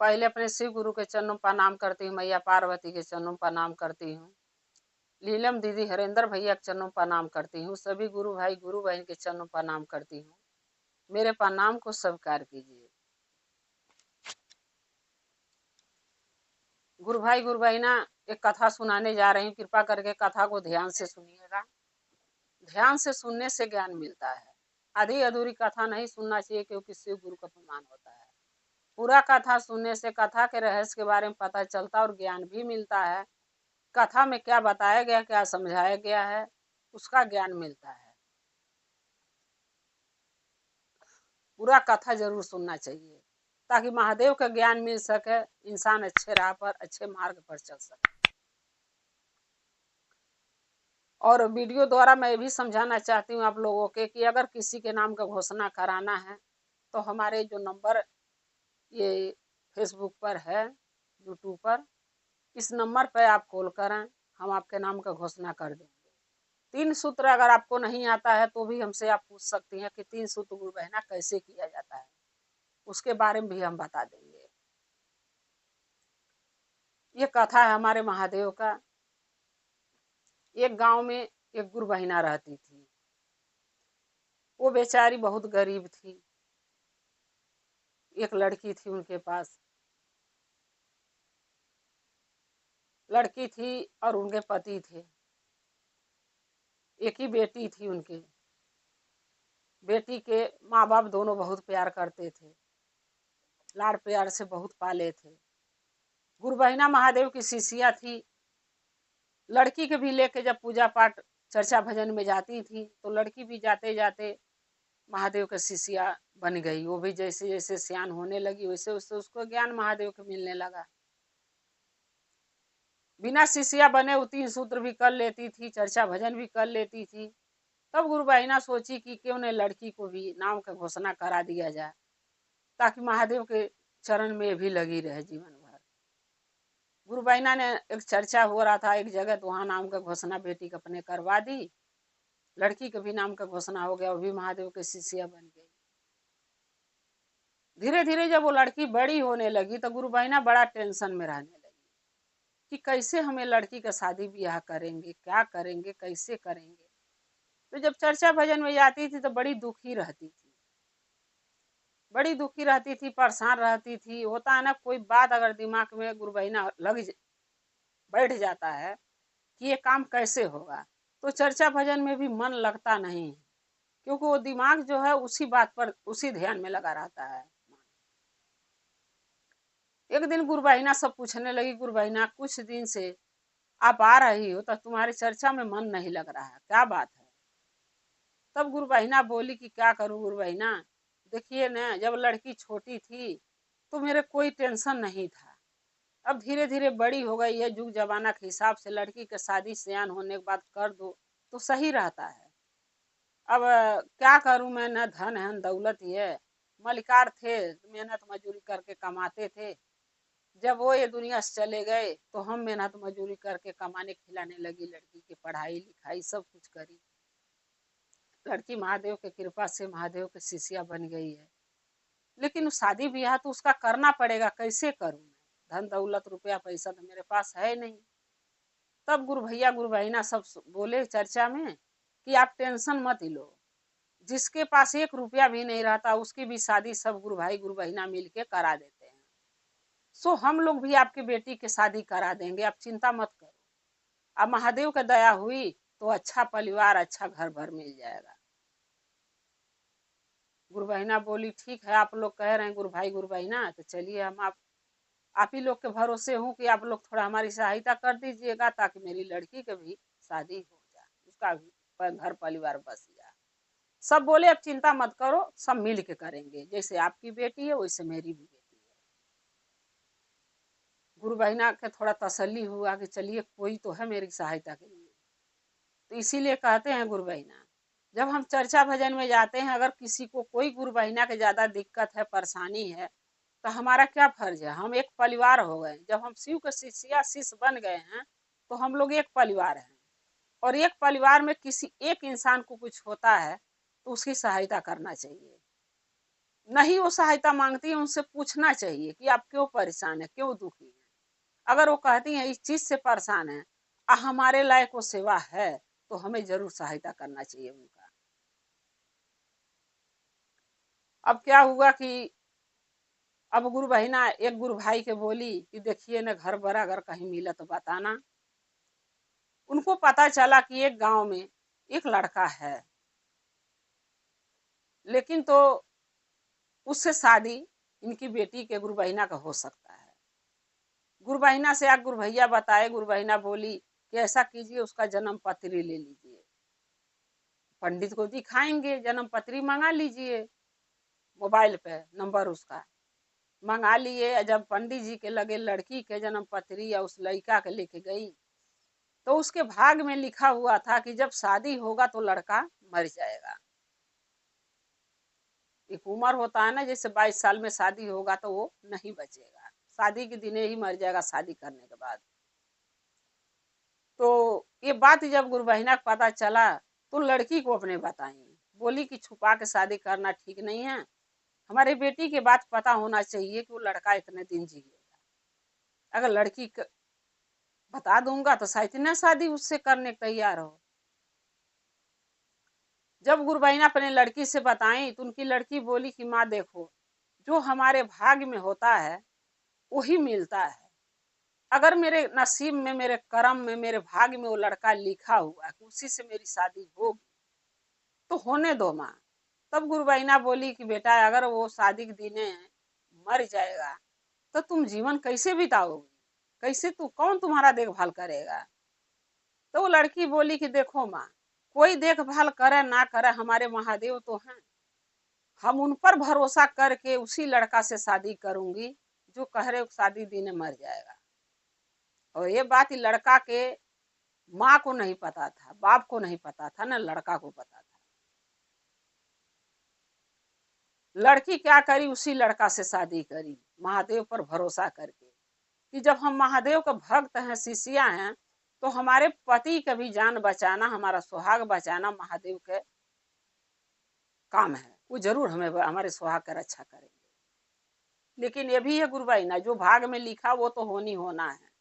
पहले अपने शिव गुरु के चरणों प्रणाम करती हूँ, मैया पार्वती के चरणों प्रणाम करती हूँ, लीलम दीदी हरेंद्र भैया के चरणों प्रणाम करती हूँ, सभी गुरु भाई गुरु बहन के चरणों प्रणाम करती हूँ। मेरे प्रणाम को स्वीकार कीजिए। गुरु भाई गुरु बहना, एक कथा सुनाने जा रही हूँ, कृपा करके कथा को ध्यान से सुनिएगा। ध्यान से सुनने से ज्ञान मिलता है। आधी अधूरी कथा नहीं सुनना चाहिए, क्योंकि शिव गुरु का अपमान होता है। पूरा कथा सुनने से कथा के रहस्य के बारे में पता चलता और ज्ञान भी मिलता है। कथा में क्या बताया गया, क्या समझाया गया है, उसका ज्ञान मिलता है। पूरा कथा जरूर सुनना चाहिए, ताकि महादेव का ज्ञान मिल सके, इंसान अच्छे राह पर, अच्छे मार्ग पर चल सके। और वीडियो द्वारा मैं भी समझाना चाहती हूँ आप लोगों के कि अगर किसी के नाम का घोषणा कराना है तो हमारे जो नंबर ये फेसबुक पर है, यूट्यूब पर, इस नंबर पर आप कॉल करें, हम आपके नाम का घोषणा कर देंगे। 3 सूत्र अगर आपको नहीं आता है तो भी हमसे आप पूछ सकती हैं कि 3 सूत्र गुरु बहना कैसे किया जाता है, उसके बारे में भी हम बता देंगे। ये कथा है हमारे महादेव का। एक गांव में एक गुरु बहिना रहती थी। वो बेचारी बहुत गरीब थी। एक लड़की थी उनके पास, लड़की थी और उनके पति थे। एक ही बेटी थी उनके। बेटी के माँ बाप दोनों बहुत प्यार करते थे, लाड़ प्यार से बहुत पाले थे। गुरु बहिना महादेव की शिष्या थी। लड़की के भी लेके जब पूजा पाठ चर्चा भजन में जाती थी तो लड़की भी जाते जाते महादेव का शिष्या बन गई। वो भी जैसे जैसे सियान होने लगी वैसे वैसे उसको ज्ञान महादेव के मिलने लगा। बिना शिष्या बने वो 3 सूत्र भी कर लेती थी, चर्चा भजन भी कर लेती थी। तब गुरु बहिना सोची कि क्यों न लड़की को भी नाम का घोषणा करा दिया जाए, ताकि महादेव के चरण में भी लगी रहे जीवन भर। गुरु बहिना ने एक चर्चा हो रहा था एक जगह, तो वहां नाम का घोषणा बेटी का अपने करवा दी। लड़की का भी नाम का घोषणा हो गया, वो भी महादेव के शिष्या बन गई। धीरे धीरे जब वो लड़की बड़ी होने लगी तो गुरु बहिना बड़ा टेंशन में रहने लगी कि कैसे हमें लड़की का शादी ब्याह करेंगे, क्या करेंगे, कैसे करेंगे। तो जब चर्चा भजन में जाती थी तो बड़ी दुखी रहती थी, बड़ी दुखी रहती थी, परेशान रहती थी। होता है ना, कोई बात अगर दिमाग में गुरु बहिना बैठ जाता है कि ये काम कैसे होगा, तो चर्चा भजन में भी मन लगता नहीं, क्योंकि वो दिमाग जो है उसी बात पर, उसी ध्यान में लगा रहता है। एक दिन गुरु बहिना सब पूछने लगी, गुरु बहिना कुछ दिन से आप आ रही हो तो तुम्हारी चर्चा में मन नहीं लग रहा है, क्या बात है। तब गुरु बहिना बोली कि क्या करूं गुरु बहिना, देखिए ना, जब लड़की छोटी थी तो मेरे कोई टेंशन नहीं था। अब धीरे धीरे बड़ी हो गई है, युग जमाना के हिसाब से लड़की के शादी सयान होने के बाद कर दो तो सही रहता है। अब क्या करूं मैं, न धन है न दौलत है। मलिकार थे, मेहनत मजदूरी करके कमाते थे। जब वो ये दुनिया से चले गए तो हम मेहनत मजदूरी करके कमाने खिलाने लगी, लड़की की पढ़ाई लिखाई सब कुछ करी। लड़की महादेव के कृपा से महादेव के शिष्या बन गई है। लेकिन शादी ब्याह तो उसका करना पड़ेगा, कैसे करूं मैं, धन दौलत रुपया पैसा तो मेरे पास है नहीं। तब गुरु भैया गुरु बहिना सब बोले चर्चा में कि आप टेंशन मत लो, जिसके पास 1 रुपया भी नहीं रहता उसकी भी शादी सब गुरु भाई गुरु बहिना मिलके करा देते हैं। सो हम लोग भी आपकी बेटी की शादी करा देंगे, आप चिंता मत करो। अब महादेव का दया हुई तो अच्छा परिवार, अच्छा घर भर मिल जाएगा। गुरु बहिना बोली ठीक है, आप लोग कह रहे हैं गुरु भाई गुरु बहिना, तो चलिए हम आप ही लोग के भरोसे हूँ कि आप लोग थोड़ा हमारी सहायता कर दीजिएगा, ताकि मेरी लड़की की भी शादी हो जाए, उसका भी घर परिवार बस जाए। सब बोले अब चिंता मत करो, सब मिल के करेंगे, जैसे आपकी बेटी है वैसे मेरी भी बेटी है। गुरु बहिना के थोड़ा तसल्ली हुआ कि चलिए कोई तो है मेरी सहायता के लिए। तो इसीलिए कहते हैं गुरु बहिना, जब हम चर्चा भजन में जाते हैं, अगर किसी को कोई गुरु बहिना के ज्यादा दिक्कत है, परेशानी है, तो हमारा क्या फर्ज है, हम एक परिवार हो गए। जब हम शिव के शिष्य बन गए हैं तो हम लोग एक परिवार हैं। और एक परिवार में किसी एक इंसान को कुछ होता है तो उसकी सहायता करना चाहिए। नहीं वो सहायता मांगती है, उनसे पूछना चाहिए कि आप क्यों परेशान है, क्यों दुखी है। अगर वो कहती हैं इस चीज से परेशान है और हमारे लायक वो सेवा है, तो हमें जरूर सहायता करना चाहिए उनका। अब क्या हुआ कि अब गुरु बहिना एक गुरु भाई के बोली कि देखिए ना घर बड़ा अगर कहीं मिला तो बताना। उनको पता चला कि एक गांव में एक लड़का है, लेकिन तो उससे शादी इनकी बेटी के गुरु बहिना का हो सकता है। गुरु बहिना से गुरु भैया बताए, गुरु बहिना बोली कि ऐसा कीजिए उसका जन्म पत्री ले लीजिए, पंडित को दिखाएंगे, जन्म पत्री मंगा लीजिए, मोबाइल पे नंबर उसका मंगा लिए। जब पंडित जी के लगे लड़की के जन्म पत्री या उस लड़का के लेके गई, तो उसके भाग में लिखा हुआ था कि जब शादी होगा तो लड़का मर जाएगा। एक उम्र होता है ना, जैसे 22 साल में शादी होगा तो वो नहीं बचेगा, शादी के दिन ही मर जाएगा शादी करने के बाद। तो ये बात जब गुरु बहिना को पता चला तो लड़की को अपने बताई, बोली कि छुपा के शादी करना ठीक नहीं है, हमारे बेटी के बात पता होना चाहिए कि वो लड़का इतने दिन जिएगा। अगर लड़की बता दूंगा तो शायद न शादी उससे करने को तैयार हो। जब गुरु बहिना अपने लड़की से बताई तो उनकी लड़की बोली कि माँ देखो, जो हमारे भाग्य में होता है वही मिलता है। अगर मेरे नसीब में, मेरे कर्म में, मेरे भाग्य में वो लड़का लिखा हुआ कि उसी से मेरी शादी होगी तो होने दो माँ। तब गुरु बहिना बोली कि बेटा अगर वो शादी के दिने मर जाएगा तो तुम जीवन कैसे बिताओगी, कैसे, तू कौन तुम्हारा देखभाल करेगा। तो वो लड़की बोली कि देखो माँ, कोई देखभाल करे ना करे हमारे महादेव तो हैं, हम उन पर भरोसा करके उसी लड़का से शादी करूंगी जो कह रहे शादी दिने मर जाएगा। और ये बात लड़का के माँ को नहीं पता था, बाप को नहीं पता था, ना लड़का को पता था। लड़की क्या करी, उसी लड़का से शादी करी महादेव पर भरोसा करके कि जब हम महादेव का भक्त हैं, शिष्या हैं, तो हमारे पति का भी जान बचाना, हमारा सुहाग बचाना महादेव के काम है, वो जरूर हमें हमारे सुहाग का रक्षा करेंगे। लेकिन ये भी है गुरु भाई ना, जो भाग में लिखा वो तो होनी होना है।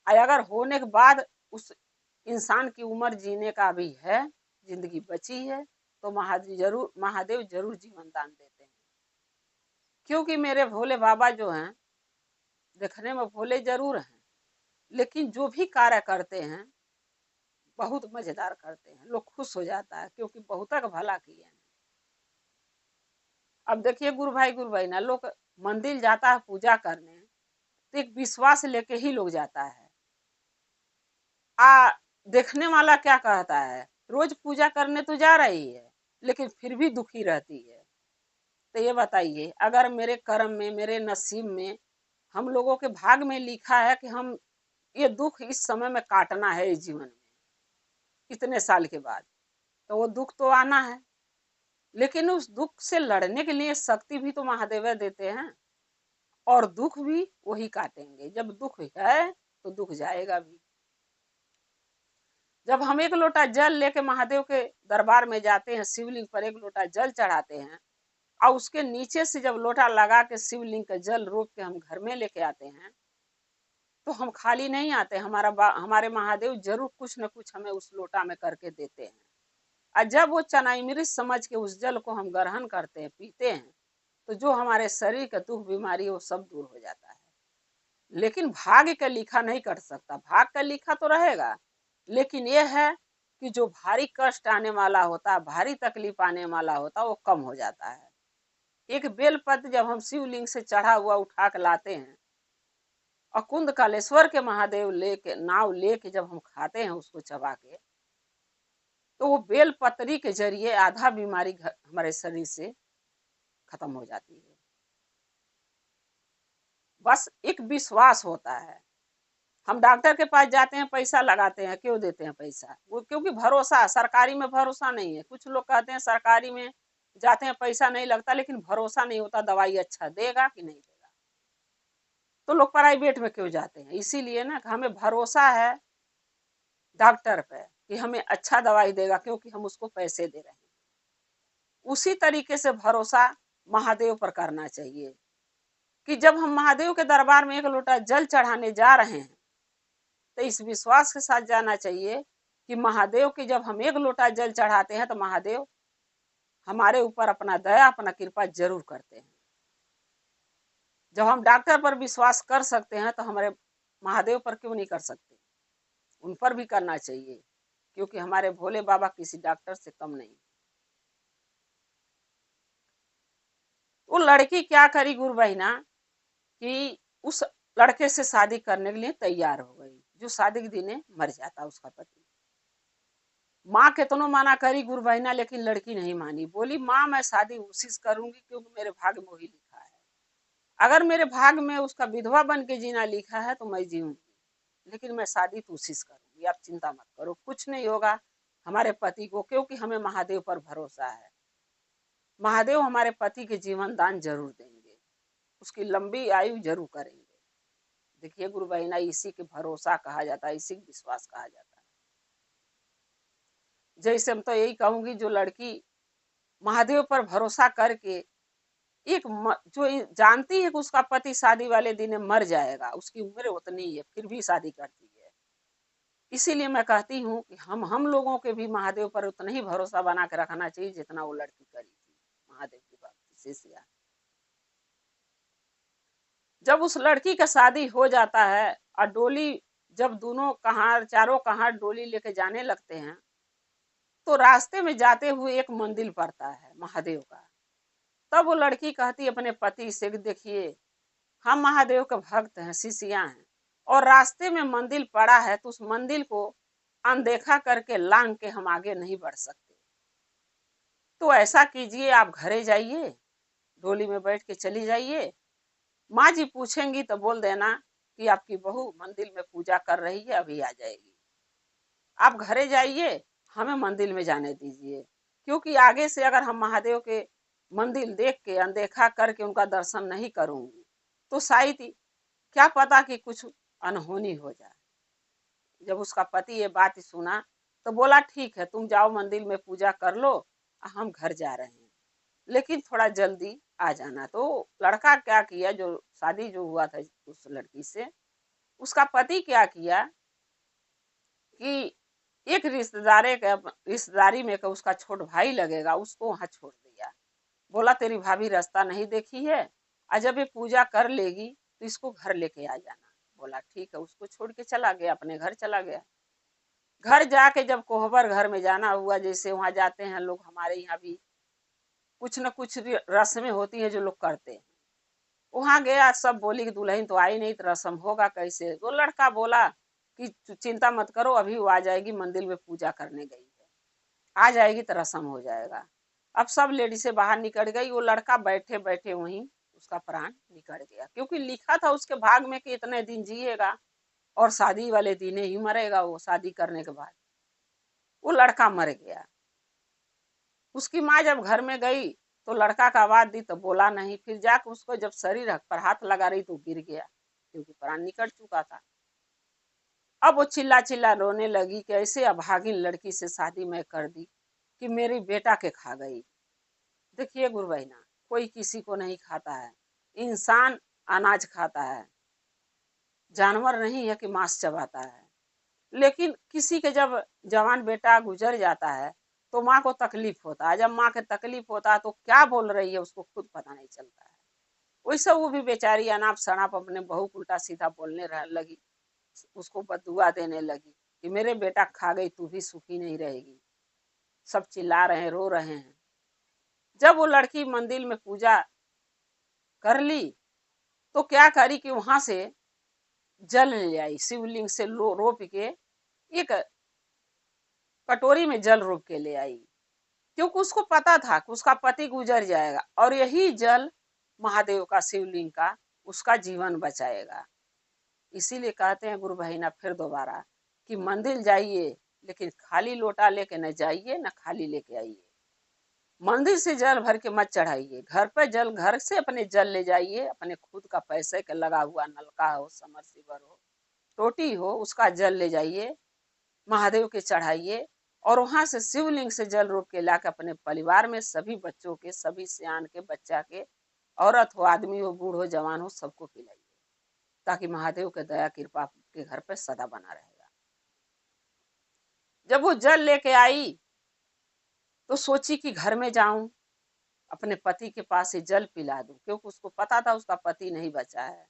अगर होने के बाद उस इंसान की उम्र जीने का भी है, जिंदगी बची है, तो महादेव जरूर जीवन दान देते हैं। क्योंकि मेरे भोले बाबा जो हैं, देखने में भोले जरूर हैं, लेकिन जो भी कार्य करते हैं बहुत मजेदार करते हैं, लोग खुश हो जाता है क्योंकि बहुत का भला किए हैं। अब देखिए गुरु भाई ना, लोग मंदिर जाता है पूजा करने तो एक विश्वास लेके ही लोग जाता है। देखने वाला क्या कहता है, रोज पूजा करने तो जा रही है लेकिन फिर भी दुखी रहती है। तो ये बताइए, अगर मेरे कर्म में, मेरे नसीब में, हम लोगों के भाग में लिखा है कि हम ये दुख इस समय में काटना है इस जीवन में, कितने साल के बाद, तो वो दुख तो आना है। लेकिन उस दुख से लड़ने के लिए शक्ति भी तो महादेव देते हैं, और दुख भी वही काटेंगे। जब दुख है तो दुख जाएगा भी। जब हम एक लोटा जल लेके महादेव के दरबार में जाते हैं, शिवलिंग पर एक लोटा जल चढ़ाते हैं और उसके नीचे से जब लोटा लगा के शिवलिंग का जल रोक के हम घर में लेके आते हैं, तो हम खाली नहीं आते, हमारे महादेव जरूर कुछ न कुछ हमें उस लोटा में करके देते हैं। और जब वो चनाई समझ के उस जल को हम ग्रहण करते हैं, पीते हैं, तो जो हमारे शरीर का दुख बीमारी वो सब दूर हो जाता है। लेकिन भाग्य का लिखा नहीं कट सकता, भाग का लिखा तो रहेगा, लेकिन यह है कि जो भारी कष्ट आने वाला होता है, भारी तकलीफ आने वाला होता है, वो कम हो जाता है। एक बेलपत्र जब हम शिवलिंग से चढ़ा हुआ उठा के लाते हैं और कुंद कालेश्वर के महादेव लेके नाव लेके जब हम खाते हैं उसको चबा के, तो वो बेलपत्री के जरिए आधा बीमारी हमारे शरीर से खत्म हो जाती है। बस एक विश्वास होता है। हम डॉक्टर के पास जाते हैं, पैसा लगाते हैं, क्यों देते हैं पैसा, वो क्योंकि भरोसा, सरकारी में भरोसा नहीं है। कुछ लोग कहते हैं सरकारी में जाते हैं पैसा नहीं लगता, लेकिन भरोसा नहीं होता दवाई अच्छा देगा कि नहीं देगा, तो लोग प्राइवेट में क्यों जाते हैं। इसीलिए ना हमें भरोसा है डॉक्टर पे कि हमें अच्छा दवाई देगा, क्योंकि हम उसको पैसे दे रहे हैं। उसी तरीके से भरोसा महादेव पर करना चाहिए कि जब हम महादेव के दरबार में 1 लोटा जल चढ़ाने जा रहे हैं तो इस विश्वास के साथ जाना चाहिए कि महादेव की जब हम 1 लोटा जल चढ़ाते हैं तो महादेव हमारे ऊपर अपना दया अपना कृपा जरूर करते हैं। जब हम डॉक्टर पर विश्वास कर सकते हैं तो हमारे महादेव पर क्यों नहीं कर सकते? उन पर भी करना चाहिए क्योंकि हमारे भोले बाबा किसी डॉक्टर से कम नहीं। वो लड़की क्या करी गुरु बहिना कि उस लड़के से शादी करने के लिए तैयार हो गई जो शादी के दिन मर जाता उसका पति। माँ कितनों मना करी गुरु बहिना लेकिन लड़की नहीं मानी। बोली माँ मैं शादी उसी से करूंगी क्योंकि मेरे भाग्य में वही लिखा है। अगर मेरे भाग्य में उसका विधवा बन के जीना लिखा है तो मैं जीऊंगी, लेकिन मैं शादी तो उसी से करूंगी। आप चिंता मत करो, कुछ नहीं होगा हमारे पति को, क्योंकि हमें महादेव पर भरोसा है। महादेव हमारे पति के जीवन दान जरूर देंगे, उसकी लंबी आयु जरूर करेंगे। देखिए गुरु बहिना, इसी के भरोसा कहा जाता है, इसी के विश्वास कहा जाता है। जैसे मैं तो यही कहूंगी जो लड़की महादेव पर भरोसा करके एक जो जानती है कि उसका पति शादी वाले दिन मर जाएगा, उसकी उम्र उतनी है फिर भी शादी करती है। इसीलिए मैं कहती हूँ कि हम लोगों के भी महादेव पर उतना ही भरोसा बना के रखना चाहिए जितना वो लड़की करी थी महादेव की भक्ति से सिया। जब उस लड़की का शादी हो जाता है और डोली जब दोनों कहार चारों कहार डोली लेके जाने लगते हैं तो रास्ते में जाते हुए एक मंदिर पड़ता है महादेव का। तब वो लड़की कहती अपने पति से, देखिए हम महादेव के भक्त हैं, शिष्या हैं, और रास्ते में मंदिर पड़ा है तो उस मंदिर को अनदेखा करके लांग के हम आगे नहीं बढ़ सकते। तो ऐसा कीजिए, आप घरे जाइए, डोली में बैठ के चली जाइए। माँ जी पूछेंगी तो बोल देना कि आपकी बहू मंदिर में पूजा कर रही है, अभी आ जाएगी। आप घरे जाइए, हमें मंदिर में जाने दीजिए, क्योंकि आगे से अगर हम महादेव के मंदिर देख के अनदेखा करके उनका दर्शन नहीं करूंगी तो शायद क्या पता कि कुछ अनहोनी हो जाए। जब उसका पति ये बात सुना तो बोला ठीक है, तुम जाओ मंदिर में पूजा कर लो, हम घर जा रहे हैं, लेकिन थोड़ा जल्दी आ जाना। तो लड़का क्या किया, जो शादी जो हुआ था उस लड़की से, उसका पति क्या किया कि एक रिश्तेदारी में का उसका छोट भाई लगेगा, उसको वहां छोड़ दिया। बोला तेरी भाभी रास्ता नहीं देखी है, और जब ये पूजा कर लेगी तो इसको घर लेके आ जाना। बोला ठीक है, उसको छोड़ के चला गया, अपने घर चला गया। घर जाके जब कोहबर घर में जाना हुआ, जैसे वहां जाते हैं लोग, हमारे यहाँ भी कुछ न कुछ रस्में होती है जो लोग करते हैं। वहां गया, सब बोली कि दुल्हन तो आई नहीं तो रस्म होगा कैसे। तो लड़का बोला कि चिंता मत करो, अभी वो आ जाएगी, मंदिर में पूजा करने गई है, आ जाएगी तो रस्म हो जाएगा। अब सब लेडीसें बाहर निकल गई, वो लड़का बैठे बैठे वहीं उसका प्राण निकल गया, क्योंकि लिखा था उसके भाग में कि इतने दिन जिएगा और शादी वाले दिन ही मरेगा। वो शादी करने के बाद वो लड़का मर गया। उसकी माँ जब घर में गई तो लड़का का आवाज दी तो बोला नहीं, फिर जाकर उसको जब शरीर पर हाथ लगा रही तो गिर गया, क्योंकि प्राण निकल चुका था। अब वो चिल्ला चिल्ला रोने लगी कि ऐसे अभागिन लड़की से शादी मैं कर दी कि मेरी बेटा के खा गई। देखिए गुरु बहिना, कोई किसी को नहीं खाता है, इंसान अनाज खाता है, जानवर नहीं है कि मांस चबाता है। लेकिन किसी के जब जवान बेटा गुजर जाता है तो माँ को तकलीफ होता है। जब माँ के तकलीफ होता है तो क्या बोल रही है उसको खुद पता नहीं चलता है। वैसे वो भी बेचारी अनाप शनाप अपने बहू को उल्टा सीधा बोलने लगी, उसको बदुआ देने लगी कि मेरे बेटा खा गई, तू भी सुखी नहीं रहेगी। सब चिल्ला रहे हैं, रो रहे हैं। जब वो लड़की मंदिर में पूजा कर ली तो क्या करी कि वहां से जल ले आई, शिवलिंग से रोप के एक कटोरी में जल रोप के ले आई, क्योंकि उसको पता था कि उसका पति गुजर जाएगा और यही जल महादेव का, शिवलिंग का, उसका जीवन बचाएगा। इसीलिए कहते हैं गुरु बहिना फिर दोबारा कि मंदिर जाइए लेकिन खाली लोटा लेके न जाइए, न खाली लेके आइए। मंदिर से जल भर के मत चढ़ाइए, घर पे जल, घर से अपने जल ले जाइए, अपने खुद का पैसे का लगा हुआ नलका हो, समरसीवर हो, टोटी हो, उसका जल ले जाइए, महादेव के चढ़ाइए। और वहां से शिवलिंग से जल रोक के लाकर अपने परिवार में सभी बच्चों के, सभी सियान के, बच्चा के, औरत हो, आदमी हो, बूढ़ हो, जवान हो, सबको पिलाइए, ताकि महादेव के दया कृपा के घर पे सदा बना रहेगा। जब वो जल लेके आई तो सोची कि घर में जाऊं, अपने पति के पास से जल पिला दूं, क्योंकि उसको पता था उसका पति नहीं बचा है।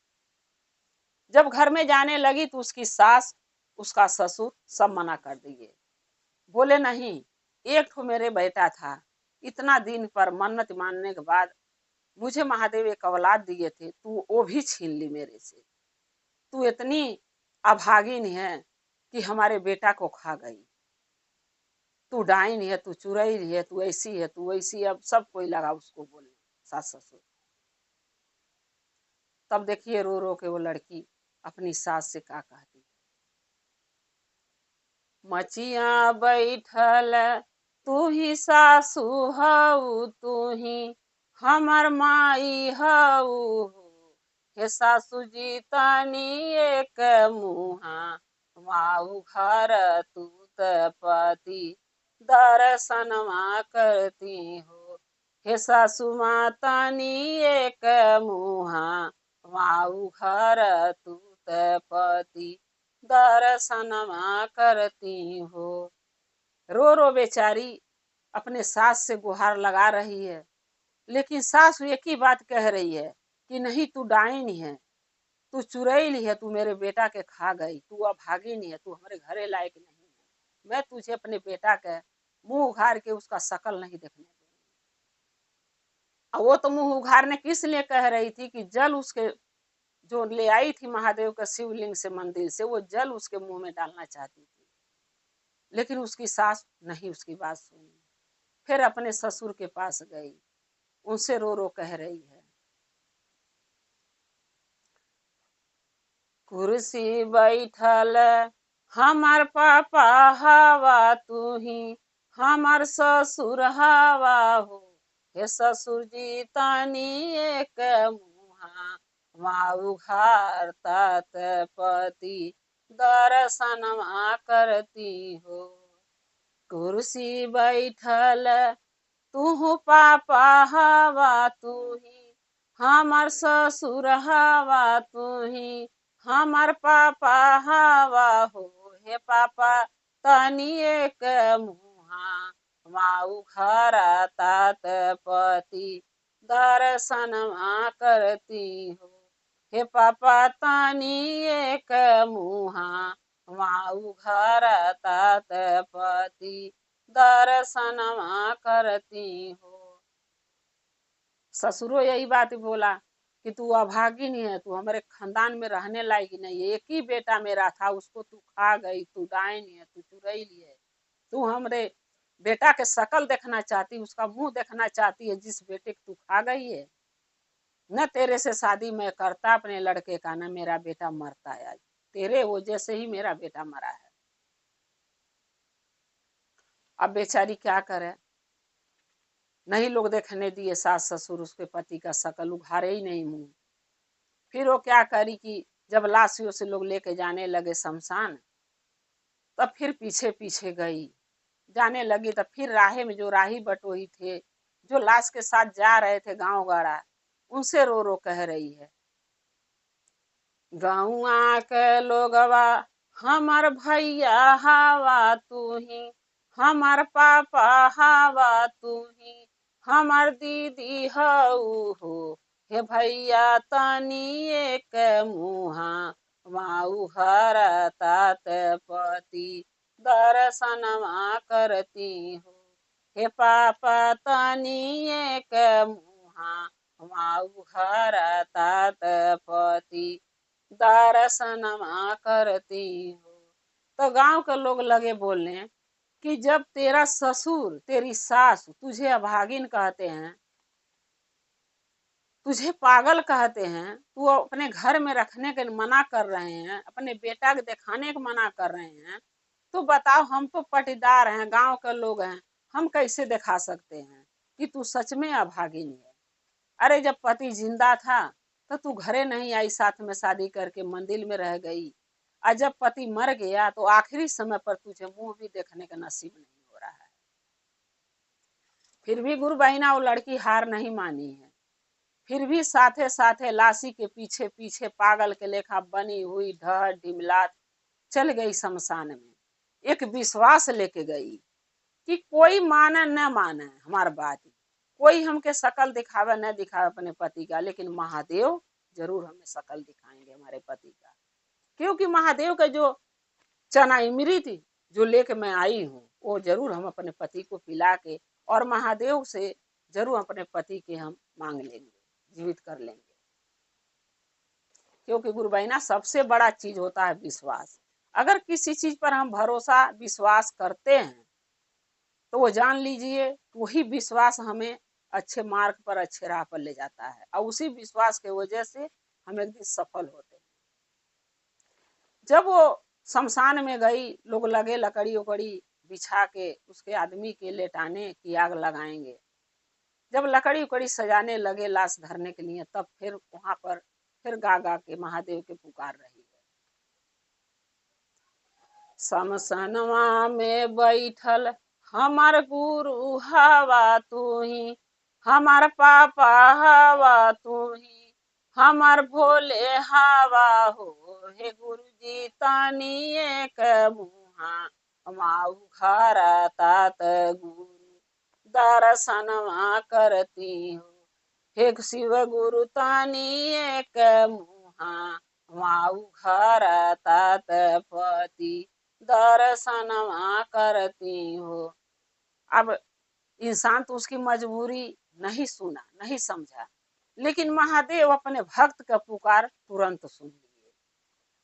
जब घर में जाने लगी तो उसकी सास, उसका ससुर सब मना कर दिए, बोले नहीं, एक तो मेरे बेटा था, इतना दिन पर मन्नत मानने के बाद मुझे महादेव एक औलाद दिए थे, तू वो भी छीन ली मेरे से। तू इतनी अभागिन है कि हमारे बेटा को खा गई। तू डाइन है, तू चुड़ैल है, तू ऐसी है, तू वैसी। अब सब कोई लगा उसको बोलने, सास ससुर। तब देखिए रो रो के वो लड़की अपनी सास से क्या कहती, मचिया बैठल तू ही सासू हऊ, तू ही हमर माई हऊ, हे सासू जी तनी एक मुहा माऊ घर तू पति दर्शनमा करती हो, हे सासू माँ तनी एक मुहा माऊ घर तू पति दर्शनमा करती हो। रो रो बेचारी अपने सास से गुहार लगा रही है, लेकिन सास एक ही बात कह रही है कि नहीं, तू डाइन है, तू चुड़ैल है, तू मेरे बेटा के खा गई, तू अभागिन है, तू हमारे घरे लायक नहीं है, मैं तुझे अपने बेटा के मुंह उघार के उसका शकल नहीं देखने दूंगी। वो तो मुंह उघारने किस लिए कह रही थी कि जल उसके जो ले आई थी महादेव का शिवलिंग से मंदिर से, वो जल उसके मुंह में डालना चाहती थी, लेकिन उसकी सास नहीं उसकी बात सुनी। फिर अपने ससुर के पास गई, उनसे रो रो कह रही है, कुर्सी बैठल हमार पापा हवा, तू ही हमार ससुर हवा हो, हे ससुर जी तनी एक मुहा माऊ घर तात पति दर्शनमा करती हो। कुर्सी बैठल तू पापा हवा, तू ही हमार ससुर हवा, तू ही हमार पापा हवा हो, हे पापा तनी एक मुहा माऊ घर तात पति दर्शनमा करती हो, हे पापा तनी एक मुहा माऊ घर तात पति दर्शनमा करती हो। ससुरो यही बात बोला कि तू अभागिन है, तू हमारे खानदान में रहने लायक नहीं है, एक ही बेटा मेरा था, उसको तू खा गई, तू डाइन है, तू चुड़ैल है, तू हमरे बेटा के शकल देखना चाहती, उसका मुंह देखना चाहती है, जिस बेटे को तू खा गई है। न तेरे से शादी मैं करता अपने लड़के का, न मेरा बेटा मरता है, आज तेरे वजह से ही मेरा बेटा मरा है। अब बेचारी क्या करे, नहीं लोग देखने दिए, सास ससुर उसके पति का शकल उघारे ही नहीं मुंह। फिर वो क्या करी कि जब लाशियों से लोग लेके जाने लगे शमशान, तब फिर पीछे पीछे गई, जाने लगी। तब फिर राहे में जो राही बटोही थे, जो लाश के साथ जा रहे थे गांव गाड़ा, उनसे रो रो कह रही है, गौआ के लोगवा हमार भैया हवा, तू ही हमार पापा हवा, तू ही हमार दीदी हऊ हो, हे भैया तनी एक मुहा माऊ घर तात पति दर्शनमा करती हो, हे पापा तनी एक मुहा माऊ घर तात पति दर्शनमा करती हो। तो गांव के लोग लगे बोलने कि जब तेरा ससुर तेरी सास तुझे अभागिन कहते हैं, तुझे पागल कहते हैं, तू अपने घर में रखने के मना कर रहे हैं, अपने बेटा के दिखाने के मना कर रहे हैं, तो बताओ, हम तो पटीदार हैं, गांव के लोग हैं, हम कैसे दिखा सकते हैं कि तू सच में अभागिन है। अरे जब पति जिंदा था तो तू घरे नहीं आई, साथ में शादी करके मंदिर में रह गई, और जब पति मर गया तो आखिरी समय पर तुझे मुंह भी देखने का नसीब नहीं हुआ। फिर भी गुरु बहिना वो लड़की हार नहीं मानी है। फिर भी साथे साथे लाशी के पीछे पीछे पागल के लेखा बनी हुई ढह ढिमलात चल गई शमशान में। एक विश्वास लेके गई कि कोई माने न माने हमार बात, कोई हमके शकल दिखावे न दिखावे अपने पति का, लेकिन महादेव जरूर हमें शकल दिखाएंगे हमारे पति का। क्योंकि महादेव का जो चना अमृत जो लेके मैं आई हूँ वो जरूर हम अपने पति को पिला के और महादेव से जरूर अपने पति के हम मांग लेंगे, जीवित कर लेंगे। क्योंकि गुरु बहिना सबसे बड़ा चीज होता है विश्वास। अगर किसी चीज पर हम भरोसा विश्वास करते हैं तो वो जान लीजिए वही विश्वास हमें अच्छे मार्ग पर अच्छे राह पर ले जाता है और उसी विश्वास के वजह से हम एक दिन सफल होते हैं। जब वो शमशान में गई, लोग लगे लकड़ी उकड़ी बिछा के उसके आदमी के लेटाने की आग लगाएंगे। जब लकड़ी उकड़ी सजाने लगे लाश धरने के लिए, तब फिर वहां पर फिर गा गा के महादेव के पुकार रही है। शमशानवा में बैठल हमार गुरु हवा तू ही, हमार पापा हवा तू ही, हमार भोले हवा हो। हे गुरु जी तानी एक मुहा माऊ घरा तात गुरु दर्शनवा करती हो। हे शिव गुरु तानी एक मुहा माऊ घरा तात पति दर्शनवा करती हो। अब इंसान तो उसकी मजबूरी नहीं सुना, नहीं समझा, लेकिन महादेव अपने भक्त का पुकार तुरंत सुन लिए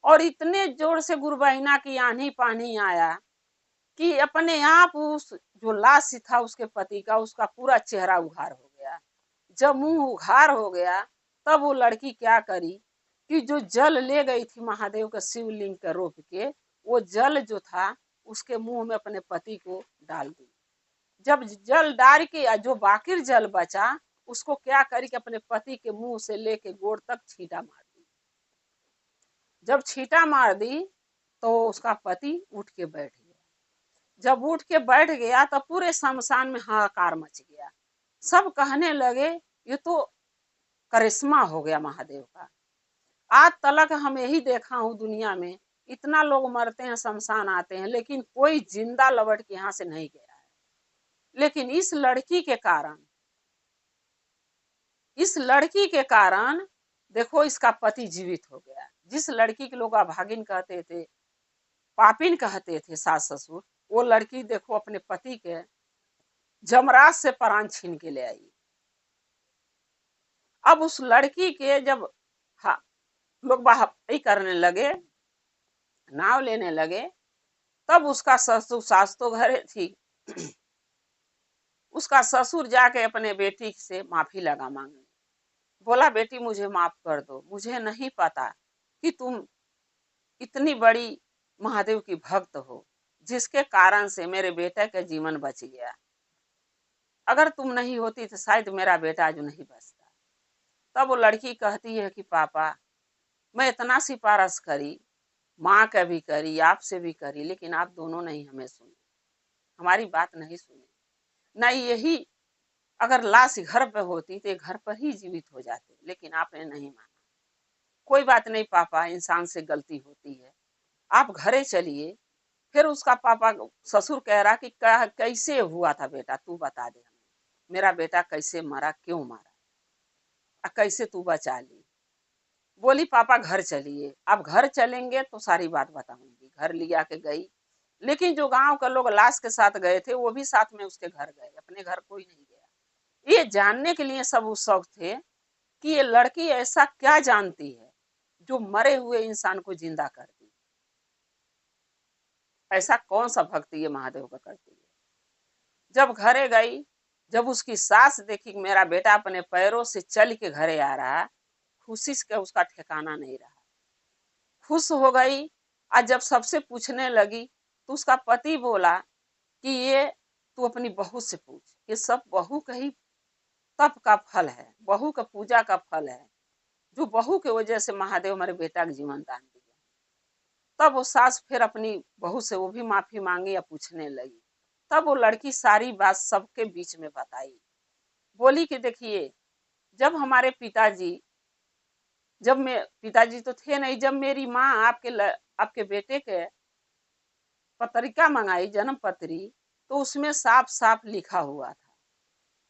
और इतने जोर से गुरु बहिना की आंधी पानी आया कि अपने आप उस जो लाश था उसके पति का, उसका पूरा चेहरा उघार हो गया। जब मुंह उघार हो गया तब वो लड़की क्या करी कि जो जल ले गई थी महादेव का शिवलिंग का रोप के, वो जल जो था उसके मुंह में अपने पति को डाल दी। जब जल डाल के जो बाकी जल बचा उसको क्या करी कि अपने पति के मुंह से लेके गोड़ तक छींटा मार दी। जब छींटा मार दी तो उसका पति उठ के बैठ गया। जब उठ के बैठ गया तो पूरे शमशान में हाहाकार मच गया। सब कहने लगे ये तो करिश्मा हो गया महादेव का। आज तलक हम यही देखा हूँ दुनिया में, इतना लोग मरते हैं शमशान आते हैं लेकिन कोई जिंदा लौट के यहाँ से नहीं गया है। लेकिन इस लड़की के कारण देखो इसका पति जीवित हो गया। जिस लड़की के लोग अभागिन कहते थे, पापिन कहते थे सास ससुर, वो लड़की देखो अपने पति के जमराज से प्राण छीन के ले आई। अब उस लड़की के जब लोग बाहर करने लगे, नाव लेने लगे, तब उसका ससुर, सास तो घरे थी, उसका ससुर जाके अपने बेटी से माफी लगा मांगने, बोला बेटी मुझे माफ कर दो, मुझे नहीं पता कि तुम इतनी बड़ी महादेव की भक्त हो जिसके कारण से मेरे बेटे का जीवन बच गया। अगर तुम नहीं होती तो शायद मेरा बेटा जो नहीं बचता। तब वो लड़की कहती है कि पापा मैं इतना सिफारिश करी, माँ का भी करी, आपसे भी करी, लेकिन आप दोनों नहीं हमें सुने, हमारी बात नहीं सुने। नहीं यही अगर लाश घर पे होती तो घर पर ही जीवित हो जाते, लेकिन आपने नहीं माना। कोई बात नहीं पापा, इंसान से गलती होती है, आप घरे चलिए। फिर उसका पापा ससुर कह रहा कि कैसे हुआ था बेटा, तू बता दे हमें, मेरा बेटा कैसे मरा, क्यों मरा, कैसे तू बचा ली। बोली पापा घर चलिए। अब घर चलेंगे तो सारी बात बताऊंगी। घर लिया के गई, लेकिन जो गांव के लोग लाश के साथ गए थे वो भी साथ में उसके घर गए, अपने घर कोई नहीं गया। ये जानने के लिए सब उत्सुक थे कि ये लड़की ऐसा क्या जानती है जो मरे हुए इंसान को जिंदा कर दी। ऐसा कौन सा भक्ति ये महादेव का करती है। जब घरे गई, जब उसकी सास देखी कि मेरा बेटा अपने पैरों से चल के घरे आ रहा, खुशी से उसका ठिकाना नहीं रहा। खुश हो गई। आज जब सबसे पूछने लगी तो उसका पति बोला कि ये तू अपनी बहू से पूछ, ये सब बहू का ही तप का फल है, बहू का पूजा का फल है, जो बहू के वजह से महादेव हमारे बेटा का जीवन दान दिया। तब वो सास फिर अपनी बहू से वो भी माफी मांगी या पूछने लगी तब वो लड़की सारी बात सबके बीच में बताई। बोली कि देखिए, जब हमारे पिताजी, जब मैं, पिताजी तो थे नहीं, जब मेरी माँ आपके बेटे के पत्रिका मंगाई, जन्म पत्री, तो उसमें साफ साफ लिखा हुआ था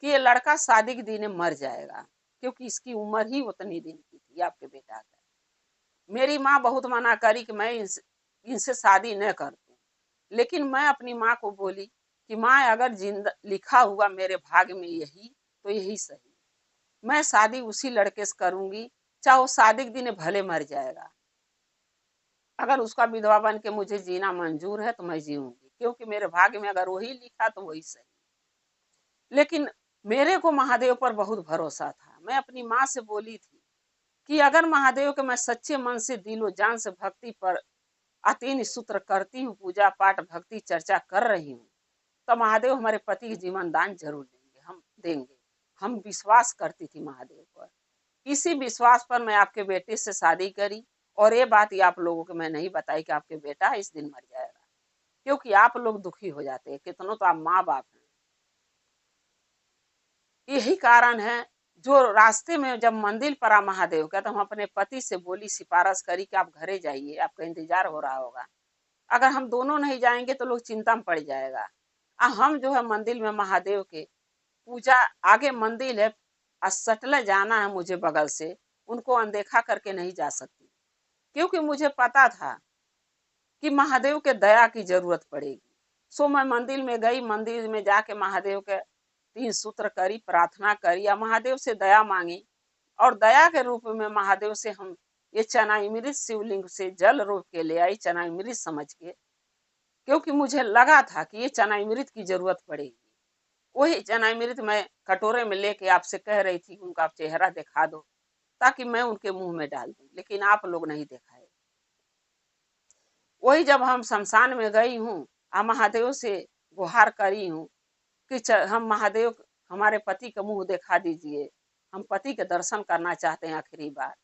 कि ये लड़का शादी के दिन मर जाएगा, क्योंकि इसकी उम्र ही उतनी दिन की थी आपके बेटा का। मेरी माँ बहुत मना करी कि मैं इनसे शादी न कर दूं, लेकिन मैं अपनी माँ को बोली कि माँ, अगर जिंदा लिखा हुआ मेरे भाग्य में यही, तो यही सही, मैं शादी उसी लड़के से करूंगी, चाहे वो शादी के दिन भले मर जाएगा। अगर उसका विधवा बन के मुझे जीना मंजूर है तो मैं जीऊंगी, क्योंकि मेरे भाग्य में अगर वही लिखा तो वही सही। लेकिन मेरे को महादेव पर बहुत भरोसा था। मैं अपनी माँ से बोली थी कि अगर महादेव के मैं सच्चे मन से दिलो जान से भक्ति पर अतीन सूत्र करती हूँ, पूजा पाठ भक्ति चर्चा कर रही हूँ, तो महादेव हमारे पति के जीवन दान जरूर देंगे, हम देंगे। हम विश्वास करती थी महादेव पर। इसी विश्वास पर मैं आपके बेटे से शादी करी, और ये बात ही आप लोगों को मैं नहीं बताई कि आपके बेटा इस दिन मर जाएगा, क्योंकि आप लोग दुखी हो जाते हैं, कितनों तो आप माँ बाप हैं। यही कारण है, जो रास्ते में जब मंदिर पर आ महादेव का, तो हम अपने पति से बोली, सिफारिश करी कि आप घरे जाइए, आपका इंतजार हो रहा होगा। अगर हम दोनों नहीं जाएंगे तो लोग चिंता में पड़ जाएगा। हम जो है मंदिर में महादेव के पूजा, आगे मंदिर है, सटले जाना है मुझे बगल से, उनको अनदेखा करके नहीं जा सकती, क्योंकि मुझे पता था कि महादेव के दया की जरूरत पड़ेगी। सो मैं मंदिर में गई, मंदिर में जाके महादेव के 3 सूत्र करी, प्रार्थना करी, या महादेव से दया मांगी, और दया के रूप में महादेव से हम ये चनामृत शिवलिंग से जल रोक के ले आई, चनामृत समझ के, क्योंकि मुझे लगा था कि ये चनामृत की जरूरत पड़ेगी। वही चनामृत मैं कटोरे में लेके आपसे कह रही थी कि उनका आप चेहरा दिखा दो, ताकि मैं उनके मुंह में डाल दूं, लेकिन आप लोग नहीं दिखाए। वही जब हम शमशान में गई हूँ, महादेव से गुहार करी हूँ कि हम महादेव, हमारे पति का मुंह दिखा दीजिए, हम पति के दर्शन करना चाहते हैं आखिरी बार।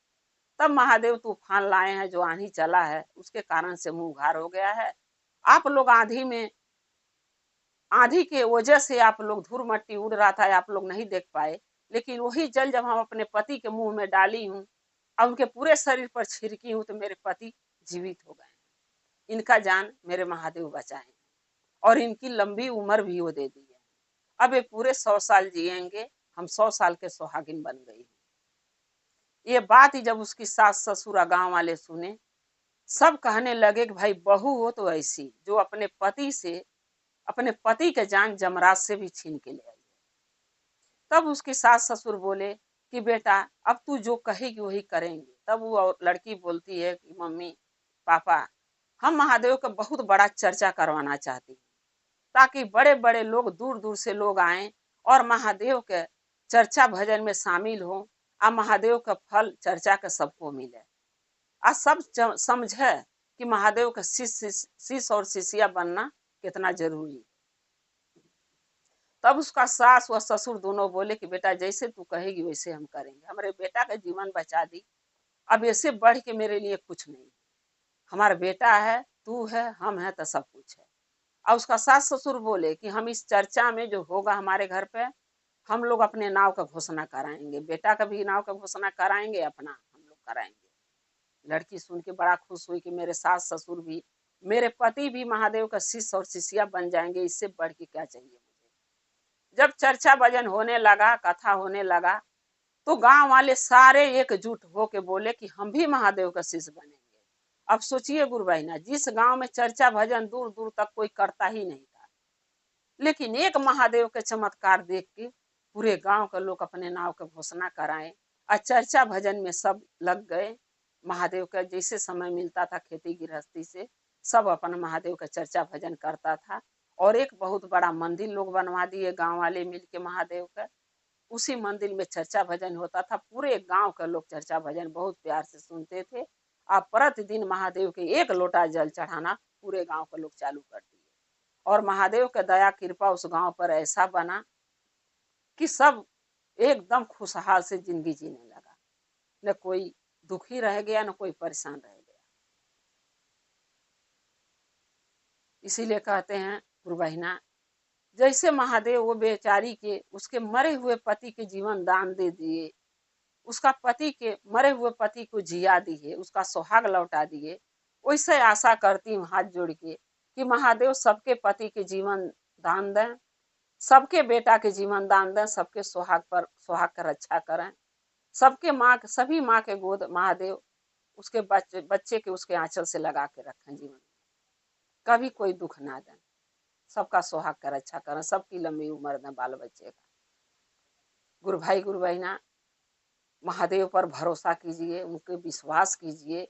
तब महादेव तूफान लाए हैं, जो आंधी चला है उसके कारण से मुंह उघार हो गया है। आप लोग आंधी के वजह से आप लोग, धूल मट्टी उड़ रहा था, आप लोग नहीं देख पाए, लेकिन वही जल जब हम अपने पति के मुंह में डाली हूँ और उनके पूरे शरीर पर छिड़की हूँ, तो मेरे पति जीवित हो गए। इनका जान मेरे महादेव बचाए, और इनकी लंबी उम्र भी वो दे दी है। अब ये पूरे 100 साल जिएंगे, हम 100 साल के सुहागिन बन गई। ये बात ही जब उसकी सास ससुर गांव वाले सुने, सब कहने लगे कि भाई बहू हो तो ऐसी, जो अपने पति के जान जमराज से भी छीन के ले आई। तब उसकी सास ससुर बोले कि बेटा, अब तू जो कहेगी वही करेंगे। तब वो लड़की बोलती है कि मम्मी पापा, हम महादेव का बहुत बड़ा चर्चा करवाना चाहती हैं, ताकि बड़े बड़े लोग, दूर दूर से लोग आए और महादेव के चर्चा भजन में शामिल हो, और महादेव का फल चर्चा के सबको मिले, और सब समझे कि महादेव का शिष्य और शिष्या बनना कितना जरूरी है। तब उसका सास व ससुर दोनों बोले कि बेटा, जैसे तू कहेगी वैसे हम करेंगे। हमारे बेटा का जीवन बचा दी, अब इससे बढ़ के मेरे लिए कुछ नहीं। हमारा बेटा है, तू है, हम है, तो सब कुछ है। और उसका सास ससुर बोले कि हम इस चर्चा में जो होगा हमारे घर पे, हम लोग अपने नाव का घोषणा कराएंगे, बेटा का भी नाव का घोषणा कराएंगे, अपना हम लोग कराएंगे। लड़की सुन के बड़ा खुश हुई कि मेरे सास ससुर भी, मेरे पति भी महादेव का शिष्य और शिष्या बन जाएंगे, इससे बढ़ के क्या चाहिए मुझे। जब चर्चा भजन होने लगा, कथा होने लगा, तो गांव वाले सारे एकजुट होके बोले कि हम भी महादेव का शिष्य बनेंगे। अब सोचिए गुरु बहिना, जिस गांव में चर्चा भजन दूर दूर तक कोई करता ही नहीं था, लेकिन एक महादेव के चमत्कार देख के पूरे गांव के लोग अपने नाव का घोषणा कराए, और चर्चा भजन में सब लग गए। महादेव का जैसे समय मिलता था खेती गृहस्थी से, सब अपना महादेव का चर्चा भजन करता था, और एक बहुत बड़ा मंदिर लोग बनवा दिए गांव वाले मिलके महादेव का। उसी मंदिर में चर्चा भजन होता था, पूरे गांव के लोग चर्चा भजन बहुत प्यार से सुनते थे। आप प्रतिदिन महादेव के 1 लोटा जल चढ़ाना पूरे गांव के लोग चालू कर दिए, और महादेव का दया कृपा उस गांव पर ऐसा बना कि सब एकदम खुशहाल से जिंदगी जीने लगा। न कोई दुखी रह गया, न कोई परेशान रह गया। इसीलिए कहते हैं गुरु बहिना जैसे महादेव वो बेचारी के उसके मरे हुए पति के जीवन दान दे दिए, उसका पति के मरे हुए पति को जिया दिए, उसका सुहाग लौटा दिए, वैसे आशा करती हूँ हाथ जोड़ के कि महादेव सबके पति के जीवन दान दें, सबके बेटा के जीवन दान दें, सबके सुहाग का रक्षा करें, सबके माँ सभी माँ के गोद महादेव उसके बच्चे के उसके आंचल से लगा के रखें, जीवन कभी कोई दुख ना दें, सबका सुहाग का रक्षा करें, सबकी लंबी उम्र दें बाल बच्चे का। गुरु भाई गुरु बहना, महादेव पर भरोसा कीजिए, उनके विश्वास कीजिए,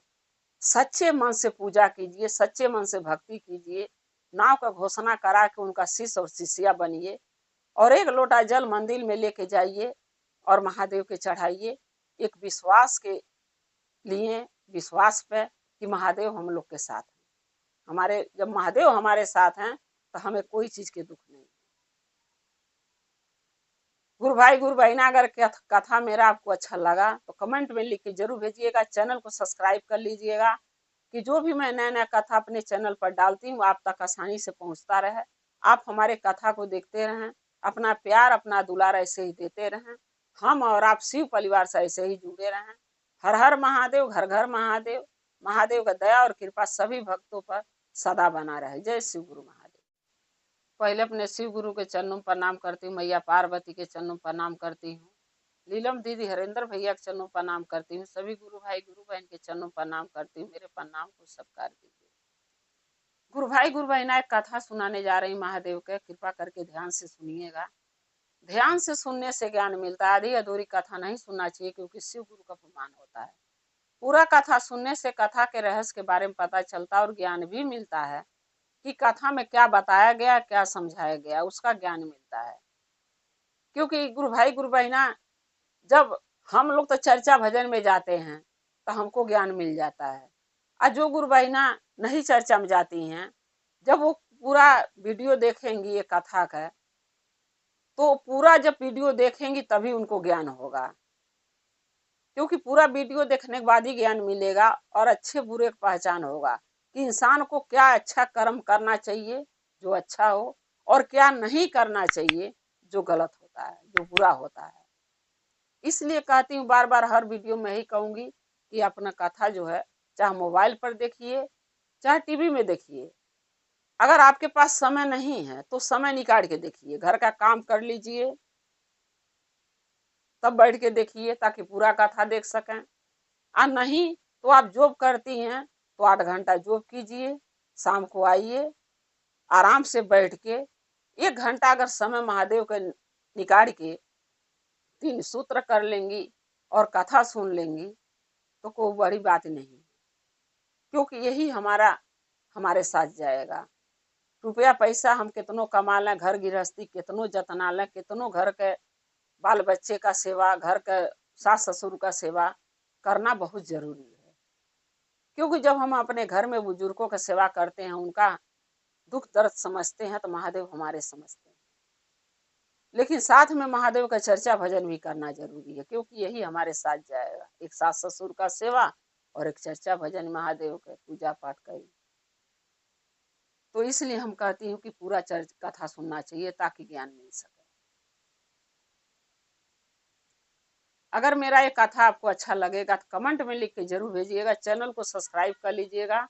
सच्चे मन से पूजा कीजिए, सच्चे मन से भक्ति कीजिए, नाव का घोषणा करा के उनका शिष्य और शिष्या बनिए, और एक लोटा जल मंदिर में लेके जाइए और महादेव के चढ़ाइए, एक विश्वास के लिए, विश्वास पे कि महादेव हम लोग के साथ हैं। हमारे जब महादेव हमारे साथ हैं तो हमें कोई चीज के दुख नहीं। गुरु भाई गुरु बहना, अगर कथा मेरा आपको अच्छा लगा तो कमेंट में लिख के जरूर भेजिएगा, चैनल को सब्सक्राइब कर लीजिएगा कि जो भी मैं नया नया कथा अपने चैनल पर डालती हूँ आप तक आसानी से पहुंचता रहे। आप हमारे कथा को देखते रहें, अपना प्यार अपना दुलार ऐसे ही देते रहें, हम और आप शिव परिवार से ऐसे ही जुड़े रहें। हर हर महादेव, घर घर महादेव। महादेव का दया और कृपा सभी भक्तों पर सदा बना रहे। जय शिव गुरु महादेव। पहले अपने शिव गुरु के चरणों पर प्रणाम करती हूँ, मैया पार्वती के चरणों पर प्रणाम करती हूँ, लीलम दीदी हरेंद्र भैया के चरणों पर प्रणाम करती हूँ, सभी गुरु भाई गुरु बहन के चरणों पर प्रणाम करती हूँ। मेरे प्रणाम को स्वीकार कीजिए। गुरु भाई गुरु बहना, एक कथा सुनाने जा रही महादेव के, कृपा करके ध्यान से सुनिएगा। ध्यान से सुनने से ज्ञान मिलता है, आधी अधूरी कथा नहीं सुनना चाहिए क्योंकि शिव गुरु का अपमान होता है। पूरा कथा सुनने से कथा के रहस्य के बारे में पता चलता है और ज्ञान भी मिलता है कि कथा में क्या बताया गया, क्या समझाया गया, उसका ज्ञान मिलता है। क्योंकि गुरु भाई गुरु बहना, जब हम लोग तो चर्चा भजन में जाते हैं तो हमको ज्ञान मिल जाता है, और जो गुरु बहना नहीं चर्चा में जाती हैं, जब वो पूरा वीडियो देखेंगी ये कथा का, तो पूरा जब वीडियो देखेंगी तभी उनको ज्ञान होगा, क्योंकि पूरा वीडियो देखने के बाद ही ज्ञान मिलेगा और अच्छे बुरे की पहचान होगा कि इंसान को क्या अच्छा कर्म करना चाहिए जो अच्छा हो, और क्या नहीं करना चाहिए जो गलत होता है, जो बुरा होता है। इसलिए कहती हूँ बार बार हर वीडियो में यही कहूंगी कि अपना कथा जो है चाहे मोबाइल पर देखिए चाहे टीवी में देखिए। अगर आपके पास समय नहीं है तो समय निकाल के देखिए, घर का काम कर लीजिए तब बैठ के देखिए ताकि पूरा कथा देख सकें। और नहीं तो आप जॉब करती हैं तो 8 घंटा जॉब कीजिए, शाम को आइए आराम से बैठ के 1 घंटा अगर समय महादेव के निकाल के 3 सूत्र कर लेंगी और कथा सुन लेंगी तो कोई बड़ी बात नहीं, क्योंकि यही हमारे साथ जाएगा। रुपया पैसा हम कितनों कमा लें, घर गृहस्थी कितनों जतना लें, कितनों घर के बाल बच्चे का सेवा, घर के सास ससुर का सेवा करना बहुत जरूरी है। क्योंकि जब हम अपने घर में बुजुर्गों का सेवा करते हैं, उनका दुख दर्द समझते हैं तो महादेव हमारे समझते हैं। लेकिन साथ में महादेव का चर्चा भजन भी करना जरूरी है, क्योंकि यही हमारे साथ जाएगा। एक सास ससुर का सेवा और एक चर्चा भजन महादेव के पूजा पाठ का। तो इसलिए हम कहती हूँ कि पूरा कथा सुनना चाहिए ताकि ज्ञान मिल सके। अगर मेरा ये कथा आपको अच्छा लगेगा तो कमेंट में लिख के जरूर भेजिएगा, चैनल को सब्सक्राइब कर लीजिएगा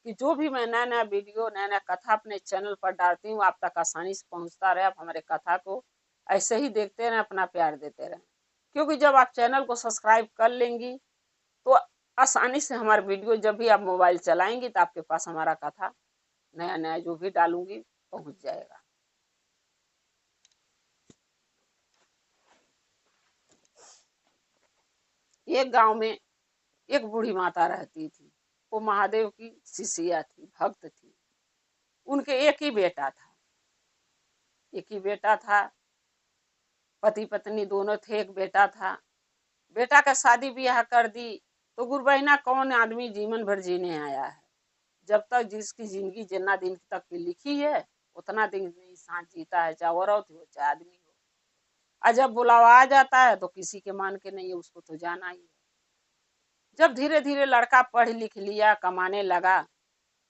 कि जो भी मैं नया नया वीडियो नया नया कथा अपने चैनल पर डालती हूँ आप तक आसानी से पहुँचता रहे। आप हमारे कथा को ऐसे ही देखते रहें, अपना प्यार देते रहें, क्योंकि जब आप चैनल को सब्सक्राइब कर लेंगी तो आसानी से हमारे वीडियो जब भी आप मोबाइल चलाएंगी तो आपके पास हमारा कथा नया नया जो भी डालूंगी पहुँच जाएगा। एक गांव में एक बूढ़ी माता रहती थी, वो महादेव की शिष्या थी, भक्त थी। उनके एक ही बेटा था, एक ही बेटा था, पति पत्नी दोनों थे, एक बेटा था। बेटा का शादी ब्याह कर दी तो गुरु बहना कौन आदमी जीवन भर जीने आया है। जब तक जिसकी जिंदगी जितना दिन तक की लिखी है उतना दिन इंसान जीता है, चाहे औरत हो चाहे आदमी हो। और जब बुलावा आ जाता है तो किसी के मान के नहीं है, उसको तो जाना ही है। जब धीरे धीरे लड़का पढ़ लिख लिया, कमाने लगा,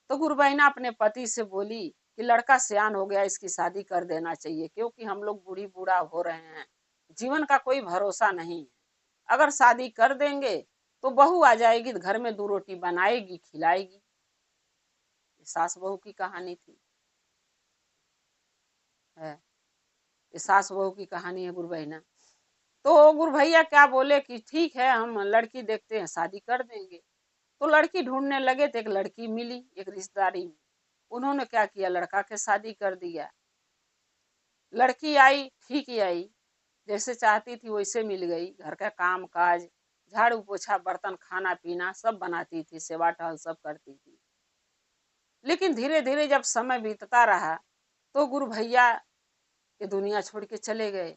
तो गुरु बहना अपने पति से बोली कि लड़का सियान हो गया, इसकी शादी कर देना चाहिए, क्योंकि हम लोग बूढ़ी बूढ़ा हो रहे हैं, जीवन का कोई भरोसा नहीं है। अगर शादी कर देंगे तो बहू आ जाएगी, घर में 2 रोटी बनाएगी, खिलाएगी। सास बहू की कहानी थी, है ये सास बहू की कहानी है गुरु बहिना। तो गुरु भैया क्या बोले कि ठीक है, हम लड़की देखते हैं, शादी कर देंगे। तो लड़की ढूंढने लगे तो एक लड़की मिली एक रिश्तेदारी में। उन्होंने क्या किया, लड़का के शादी कर दिया। लड़की आई, ठीक ही आई, जैसे चाहती थी वैसे मिल गई। घर का काम काज, झाड़ू पोछा, बर्तन, खाना पीना सब बनाती थी, सेवा टहल सब करती थी। लेकिन धीरे धीरे जब समय बीतता रहा तो गुरु भैया ये दुनिया छोड़ के चले गए।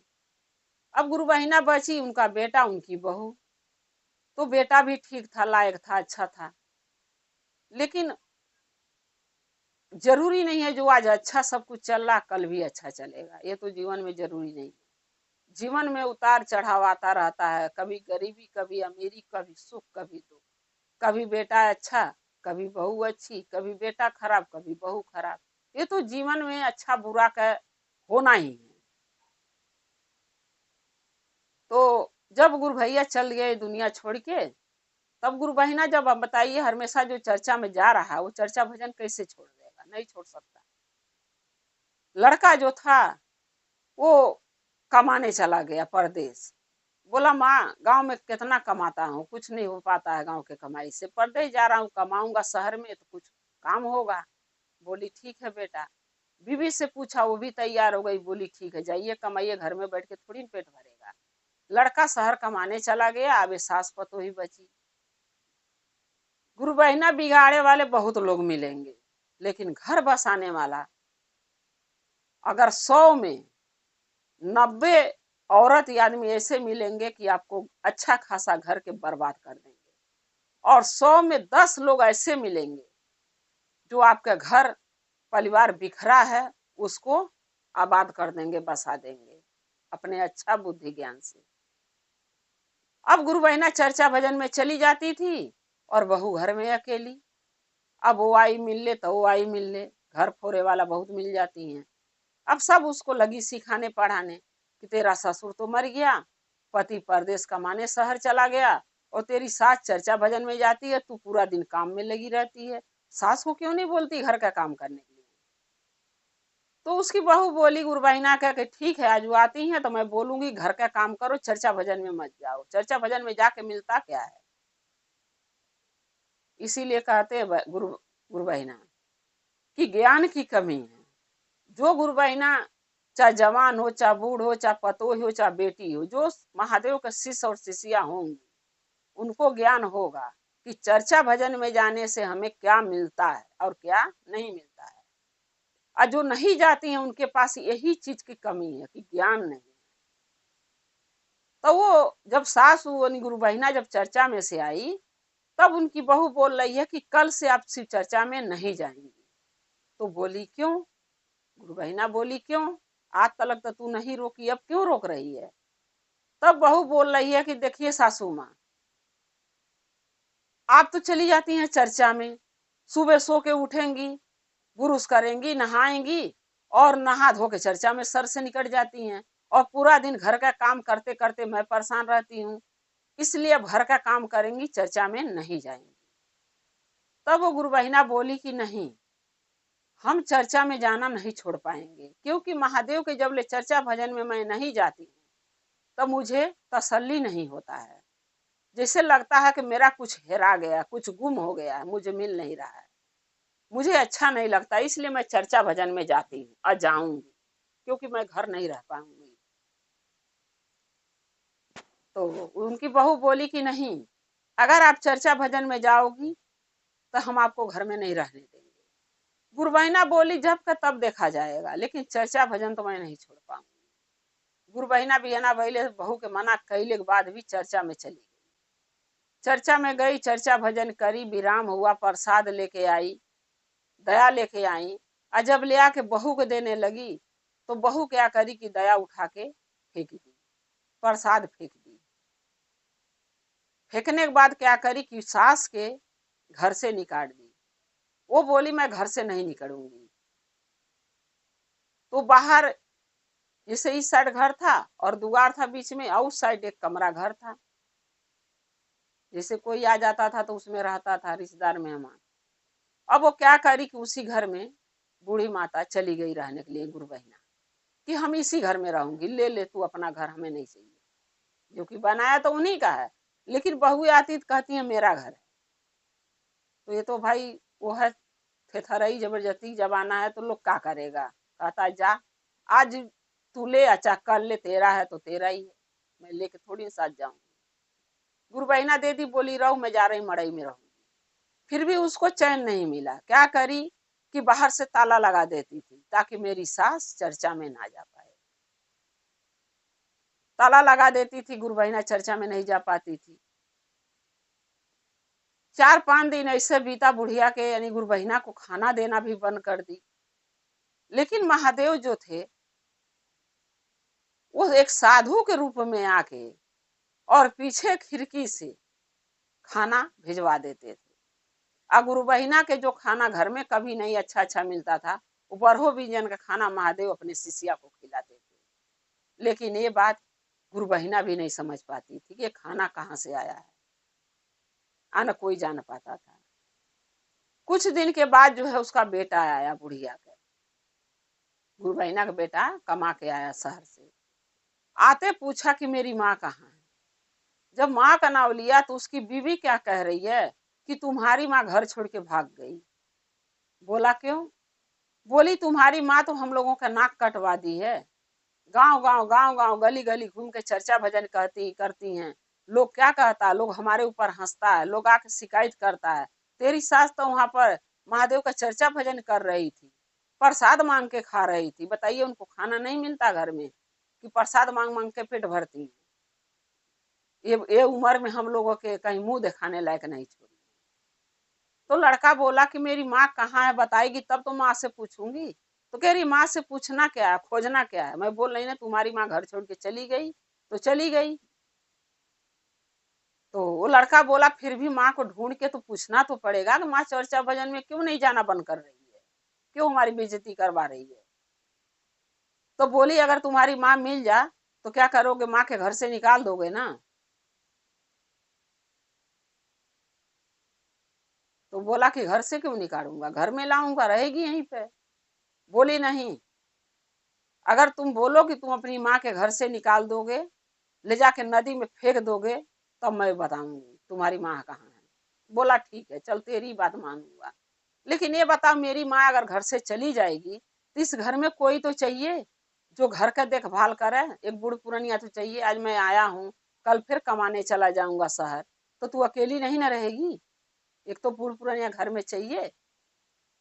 अब गुरु बहिना बची, उनका बेटा, उनकी बहू। तो बेटा भी ठीक था, लायक था, अच्छा था। लेकिन जरूरी नहीं है जो आज अच्छा सब कुछ चल रहा कल भी अच्छा चलेगा, ये तो जीवन में जरूरी नहीं है। जीवन में उतार चढ़ाव आता रहता है, कभी गरीबी, कभी अमीरी, कभी सुख, कभी दुख। कभी बेटा अच्छा, कभी बहू अच्छी, कभी बेटा खराब, कभी बहू खराब। ये तो जीवन में अच्छा बुरा का होना ही है। तो जब गुरु भैया चल गए दुनिया छोड़ के, तब गुरु बहिना जब अब बताइए हमेशा जो चर्चा में जा रहा है वो चर्चा भजन कैसे छोड़ देगा, नहीं छोड़ सकता। लड़का जो था वो कमाने चला गया परदेश। बोला माँ गांव में कितना कमाता हूँ, कुछ नहीं हो पाता है गांव के कमाई से, परदेश जा रहा हूँ, कमाऊंगा शहर में तो कुछ काम होगा। बोली ठीक है बेटा। बीवी से पूछा, वो भी तैयार हो गई, बोली ठीक है जाइए कमाइए, घर में बैठ के थोड़ी पेट भरेगा। लड़का शहर कमाने चला गया, अब सास पतो ही बची। गुरु बहिना बिगाड़े वाले बहुत लोग मिलेंगे, लेकिन घर बसाने वाला अगर 100 में 90 औरत या आदमी ऐसे मिलेंगे कि आपको अच्छा खासा घर के बर्बाद कर देंगे, और 100 में 10 लोग ऐसे मिलेंगे जो आपका घर परिवार बिखरा है उसको आबाद कर देंगे, बसा देंगे अपने अच्छा बुद्धि ज्ञान से। अब गुरु बहिना चर्चा भजन में चली जाती थी और बहू घर में अकेली। अब वो आई मिल ले तो वो आई मिल ले, घर फोड़े वाला बहुत मिल जाती हैं। अब सब उसको लगी सिखाने पढ़ाने कि तेरा ससुर तो मर गया, पति परदेश कमाने शहर चला गया, और तेरी सास चर्चा भजन में जाती है, तू पूरा दिन काम में लगी रहती है, सास को क्यों नहीं बोलती घर का काम करने के लिए। तो उसकी बहू बोली गुरु बहिना कह के ठीक है, आज वो आती है तो मैं बोलूंगी घर का काम करो, चर्चा भजन में मत जाओ। चर्चा भजन में जाके मिलता क्या है। इसीलिए कहते हैं गुरु गुरु बहिना कि ज्ञान की कमी है। जो गुरु बहिना चाहे जवान हो, चाहे बूढ़ हो, चाहे पतोही हो, चाहे बेटी हो, जो महादेव के शिष्य और शिष्या होंगी उनको ज्ञान होगा कि चर्चा भजन में जाने से हमें क्या मिलता है और क्या नहीं मिलता है। और जो नहीं जाती हैं उनके पास यही चीज की कमी है कि ज्ञान नहीं। तो वो जब सास गुरु बहिना जब चर्चा में से आई, तब उनकी बहू बोल रही है कि कल से आप शिव चर्चा में नहीं जाएंगी। तो बोली क्यों। गुरु बहिना बोली क्यों, आज तक तो तू नहीं रोकी, अब क्यों रोक रही है। तब बहू बोल रही है कि देखिए सासू माँ, आप तो चली जाती हैं चर्चा में, सुबह सो के उठेंगी, बुरुश करेंगी, नहाएंगी, और नहा धो के चर्चा में सर से निकट जाती हैं, और पूरा दिन घर का काम करते करते मैं परेशान रहती हूँ, इसलिए अब घर का काम करेंगी, चर्चा में नहीं जाएंगी। तब वो गुरु बहिना बोली कि नहीं, हम चर्चा में जाना नहीं छोड़ पाएंगे, क्योंकि महादेव के जब ले चर्चा भजन में मैं नहीं जाती हूँ तब मुझे तसल्ली नहीं होता है। जैसे लगता है कि मेरा कुछ हेरा गया, कुछ गुम हो गया है, मुझे मिल नहीं रहा है, मुझे अच्छा नहीं लगता, इसलिए मैं चर्चा भजन में जाती हूँ और जाऊंगी, क्योंकि मैं घर नहीं रह पाऊंगी। तो उनकी बहू बोली कि नहीं, अगर आप चर्चा भजन में जाओगी तो हम आपको घर में नहीं रहने देंगे। गुरबहिना बोली जब का तब देखा जाएगा, लेकिन चर्चा भजन तो मैं नहीं छोड़ पाऊंगी। गुरबहिना बियाना भइले बहू के मना कैले के बाद भी चर्चा में चली गई। चर्चा में गई, चर्चा भजन करी, विराम हुआ, प्रसाद लेके आई, दया लेके आई। और जब ले आके बहू को देने लगी तो बहू क्या करी कि दया उठा के फेंक दी, प्रसाद फेंक दी। फेंकने के बाद क्या करी कि सास के घर से निकाल दी। वो बोली मैं घर से नहीं निकलूंगी। तो बाहर जैसे इस साइड घर था और दुआर था बीच में, और उस साइड एक कमरा घर था। जैसे कोई आ जाता था तो उसमें रहता था रिश्तेदार मेहमान। अब वो क्या करी कि उसी घर में बूढ़ी माता चली गई रहने के लिए, गुरु बहिना, कि हम इसी घर में रहूंगी, ले ले तू अपना घर, हमें नहीं चाहिए। जो कि बनाया तो उन्हीं का है, लेकिन बहू आती तो कहती है मेरा घर है। तो ये तो भाई वो है थेथरई जबरदस्ती जमाना है, तो लोग क्या करेगा। कहता जा, आज तू ले, अच्छा कल ले, तेरा है तो तेरा ही है, मैं लेके थोड़ी साथ जाऊंगी। गुरु बहिना दे दी, बोली रहो, मैं जा रही मड़ई में रहूंगी। फिर भी उसको चैन नहीं मिला। क्या करी कि बाहर से ताला लगा देती थी ताकि मेरी सास चर्चा में ना जा पाए। ताला लगा देती थी, गुरु बहिना चर्चा में नहीं जा पाती थी। 4-5 दिन ऐसे बीता, बुढ़िया के यानी गुरु बहिना को खाना देना भी बंद कर दी। लेकिन महादेव जो थे वो एक साधु के रूप में आके और पीछे खिड़की से खाना भिजवा देते थे। और गुरु बहिना के जो खाना घर में कभी नहीं अच्छा अच्छा मिलता था, वो बरहो बिजन का खाना महादेव अपने शिष्या को खिलाते थे। लेकिन ये बात गुरु बहिना भी नहीं समझ पाती थी कि ये खाना कहाँ से आया है, आना कोई जान पाता था। कुछ दिन के बाद जो है उसका बेटा आया, बुढ़िया का, गुरु बहिना का बेटा कमा के आया शहर से। आते पूछा कि मेरी माँ कहाँ है। जब माँ का नाम लिया तो उसकी बीवी क्या कह रही है कि तुम्हारी माँ घर छोड़ के भाग गई। बोला क्यों? बोली तुम्हारी माँ तो हम लोगों का नाक कटवा दी है, गांव गांव गली गली घूम के चर्चा भजन करती हैं। लोग क्या कहता है, लोग हमारे ऊपर हंसता है, लोग आके शिकायत करता है। तेरी सास तो वहां पर महादेव का चर्चा भजन कर रही थी, प्रसाद मांग के खा रही थी। बताइए, उनको खाना नहीं मिलता घर में कि प्रसाद मांग मांग के पेट भरती है। ये उम्र में हम लोगों के कहीं मुंह दिखाने लायक नहीं छोड़ी। तो लड़का बोला कि मेरी माँ कहाँ है, बताएगी तब तो माँ से पूछूंगी। तो कह रही माँ से पूछना क्या है, खोजना क्या है। मैं बोल रही ना तुम्हारी माँ घर छोड़ के चली गई तो चली गई। तो वो लड़का बोला फिर भी माँ को ढूंढ के तो पूछना तो पड़ेगा कि माँ चर्चा भजन में क्यों नहीं जाना बंद कर रही है, क्यों हमारी बेइज्जती करवा रही है। तो बोली अगर तुम्हारी माँ मिल जा तो क्या करोगे, माँ के घर से निकाल दोगे ना। तो बोला कि घर से क्यों निकालूंगा, घर में लाऊंगा, रहेगी यहीं पे। बोली नहीं, अगर तुम बोलो कि तुम अपनी माँ के घर से निकाल दोगे, ले जाके नदी में फेंक दोगे, तब मैं बताऊंगी तुम्हारी माँ कहाँ है। बोला ठीक है, चल तेरी बात मानूंगा। लेकिन ये बताओ, मेरी माँ अगर घर से चली जाएगी तो इस घर में कोई तो चाहिए जो घर का देखभाल करे। एक बूढ़ पुरानिया तो चाहिए। आज मैं आया हूँ, कल फिर कमाने चला जाऊंगा शहर, तो तू अकेली नहीं ना रहेगी। एक तो बूढ़ पुरानिया घर में चाहिए।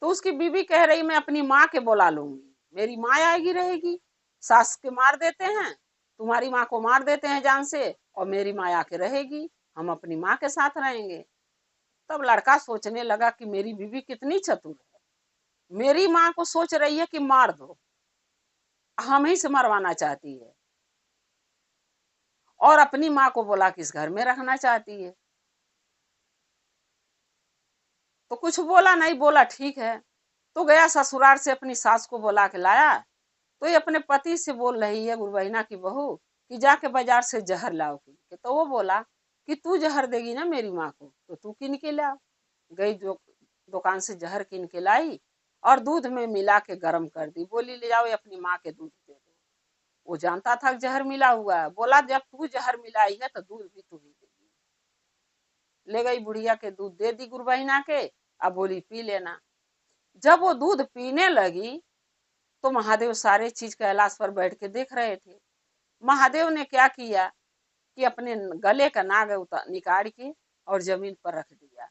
तो उसकी बीवी कह रही मैं अपनी माँ के बुला लूंगी, मेरी माँ आएगी रहेगी। सास के मार देते हैं, तुम्हारी माँ को मार देते हैं जान से, और मेरी माँ आके रहेगी, हम अपनी माँ के साथ रहेंगे। तब लड़का सोचने लगा कि मेरी बीवी कितनी चतुर है, मेरी माँ को सोच रही है कि मार दो, हम ही से मरवाना चाहती है, और अपनी माँ को बोला कि इस घर में रखना चाहती है। तो कुछ बोला नहीं, बोला ठीक है। तो गया ससुराल से अपनी सास को बोला के लाया। तो ये अपने पति से बोल रही है, गुरबहिना की बहू, कि जाके बाजार से जहर लाओ कीन के। तो वो बोला कि तू जहर देगी ना मेरी माँ को, तो तू कीन के लाओ। गई जो दुकान से जहर कीन के लाई और दूध में मिला के गर्म कर दी। बोली ले जाओ, ये अपनी माँ के दूध दे दो। वो जानता था जहर मिला हुआ है। बोला जब तू जहर मिलाई है तो दूध भी तू ही देगी। ले गई, बुढ़िया के दूध दे दी गुरबहिना के। अब बोली पी लेना। जब वो दूध पीने लगी तो महादेव सारे चीज कैलाश पर बैठ के देख रहे थे। महादेव ने क्या किया कि अपने गले का नाग निकाल के और जमीन पर रख दिया।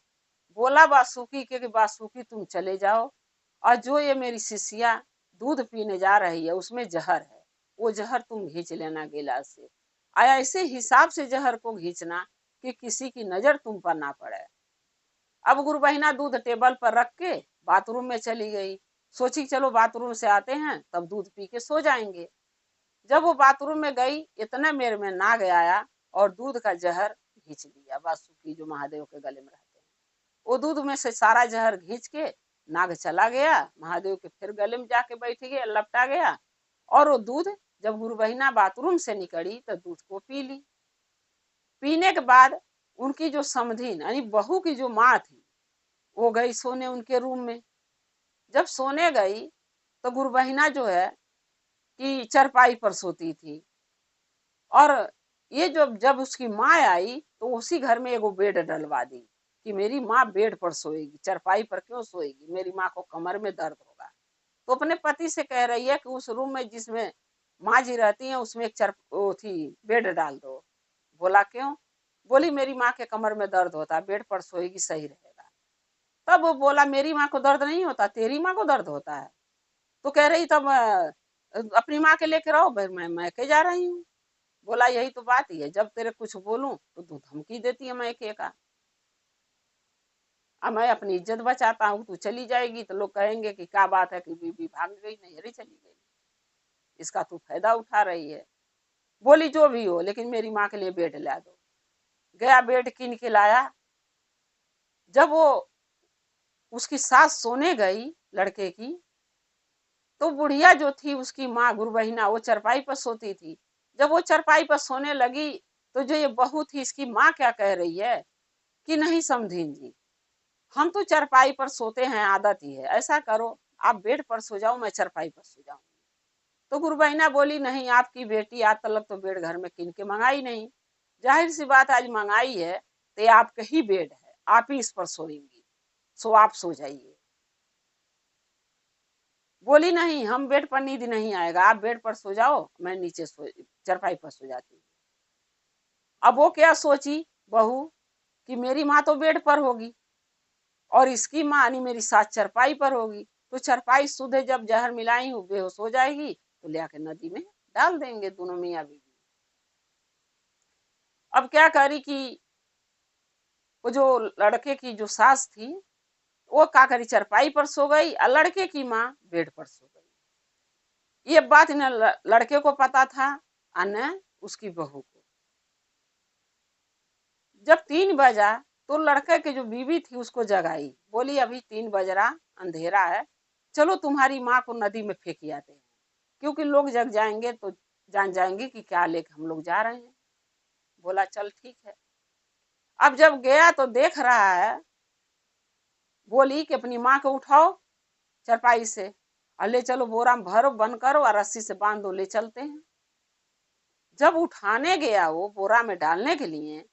बोला बासुकी के कि बासुकी तुम चले जाओ, और जो ये मेरी शिष्या दूध पीने जा रही है उसमें जहर है, वो जहर तुम घींच लेना गिलास से। आया ऐसे हिसाब से जहर को घींचना कि किसी की नजर तुम पर ना पड़े। अब गुरबहिना दूध टेबल पर रख के बाथरूम में चली गई। सोची चलो बाथरूम से आते हैं तब दूध पी के सो जाएंगे। जब वो बाथरूम में गई, इतने मेर में नाग आया और दूध का जहर घींच लिया। वासुकी जो महादेव के गले में रहते हैं, वो दूध में से सारा जहर घींच के नाग चला गया, महादेव के फिर गले में जाके बैठ गया, लपटा गया। और वो दूध जब गुरु बहिना बाथरूम से निकली तो दूध को पी ली। पीने के बाद उनकी जो समधीन यानी बहू की जो माँ थी वो गई सोने उनके रूम में। जब सोने गई तो गुरु बहिना जो है कि चरपाई पर सोती थी। और ये जब उसकी माँ आई तो उसी घर में एगो बेड डलवा दी कि मेरी माँ बेड पर सोएगी, चरपाई पर क्यों सोएगी, मेरी माँ को कमर में दर्द होगा। तो अपने पति से कह रही है कि उस रूम में जिसमें माँ जी रहती हैं उसमें एक वो थी बेड डाल दो। बोला क्यों? बोली मेरी माँ के कमर में दर्द होता है, बेड पर सोएगी सही रहेगा। तब वो बोला मेरी माँ को दर्द नहीं होता, तेरी माँ को दर्द होता है। तो कह रही तब अपनी माँ के लेके रहो, फिर मैं के जा रही हूँ। बोला यही तो बात ही है, जब तेरे कुछ बोलूं तो तू धमकी देती है मैं के का। अब मैं अपनी इज्जत बचाता हूँ, तू चली जाएगी तो लोग कहेंगे कि क्या बात है कि बीबी भाग गई, नहीं अरे चली गई, इसका तू फायदा उठा रही है। बोली जो भी हो लेकिन मेरी माँ के लिए बेड ला दो। गया बेड कीन के लाया। जब वो उसकी सास सोने गई लड़के की, तो बुढ़िया जो थी उसकी माँ गुरु बहिना वो चरपाई पर सोती थी। जब वो चरपाई पर सोने लगी तो जो ये बहू थी इसकी माँ क्या कह रही है कि नहीं समधीन जी, हम तो चरपाई पर सोते हैं, आदत ही है, ऐसा करो आप बेड पर सो जाओ, मैं चरपाई पर सो जाऊँ। तो गुरु बहिना बोली नहीं, आपकी बेटी आज तक तो बेड घर में किन के मंगाई नहीं, जाहिर सी बात आज मंगाई है तो आपका ही बेड है, आप ही इस पर सोएंगी, सो आप सो जाइए। बोली नहीं, हम बेड पर नींद नहीं आएगा, आप बेड पर सो जाओ, मैं नीचे सो चरपाई पर सो जाती हूँ। अब वो क्या सोची बहू कि मेरी माँ तो बेड पर होगी और इसकी माँ यानी मेरी सास चरपाई पर होगी, तो चरपाई सुध जब जहर मिलाई हूँ बेहोश हो जाएगी तो ले आके नदी में डाल देंगे दोनों मियाँ बीवी। अब क्या करी कि वो जो लड़के की जो सास थी वो क्या करी, चरपाई पर सो गई और लड़के की माँ बेड पर सो गई। ये बात न लड़के को पता था और न उसकी बहू को। जब 3 बजा तो लड़के की जो बीवी थी उसको जगाई, बोली अभी 3 बज रहा, अंधेरा है, चलो तुम्हारी माँ को नदी में फेंक आते हैं, क्योंकि लोग जग जाएंगे तो जान जाएंगे कि क्या लेके हम लोग जा रहे हैं। बोला चल ठीक है। अब जब गया तो देख रहा है, बोली कि अपनी माँ को उठाओ चरपाई से और ले चलो, बोरा में भरो, बंद करो और रस्सी से बांध दो, ले चलते हैं। जब उठाने गया वो बोरा में डालने के लिए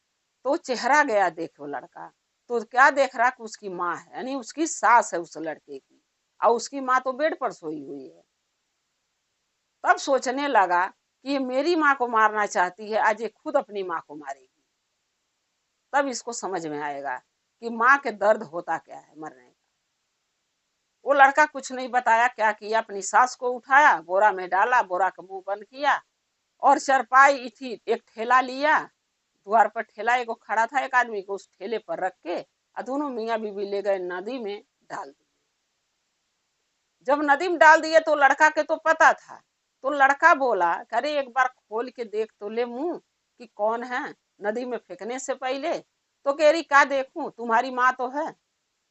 तो चेहरा गया देखो लड़का, तो क्या देख रहा कि उसकी माँ है, यानी उसकी सास है उस लड़के की, और उसकी माँ तो बेड पर सोई हुई है। तब सोचने लगा कि ये मेरी माँ को मारना चाहती है, आज ये खुद अपनी माँ को मारेगी। तब इसको समझ में आएगा कि माँ के दर्द होता क्या है मरने का। वो लड़का कुछ नहीं बताया, क्या किया, अपनी सास को उठाया, बोरा में डाला, बोरा का मुंह बंद किया और चरपाई थी एक ठेला लिया, द्वार पर ठेला एगो खड़ा था एक आदमी को, उस ठेले पर रख के दोनों मियाँ बीवी ले गए नदी में डाल दिए। जब नदी में डाल दिए तो लड़का के तो पता था, तो लड़का बोला अरे एक बार खोल के देख तो ले मुंह कि कौन है, नदी में फेंकने से पहले। तो कह रही क्या देखूं, तुम्हारी माँ तो है,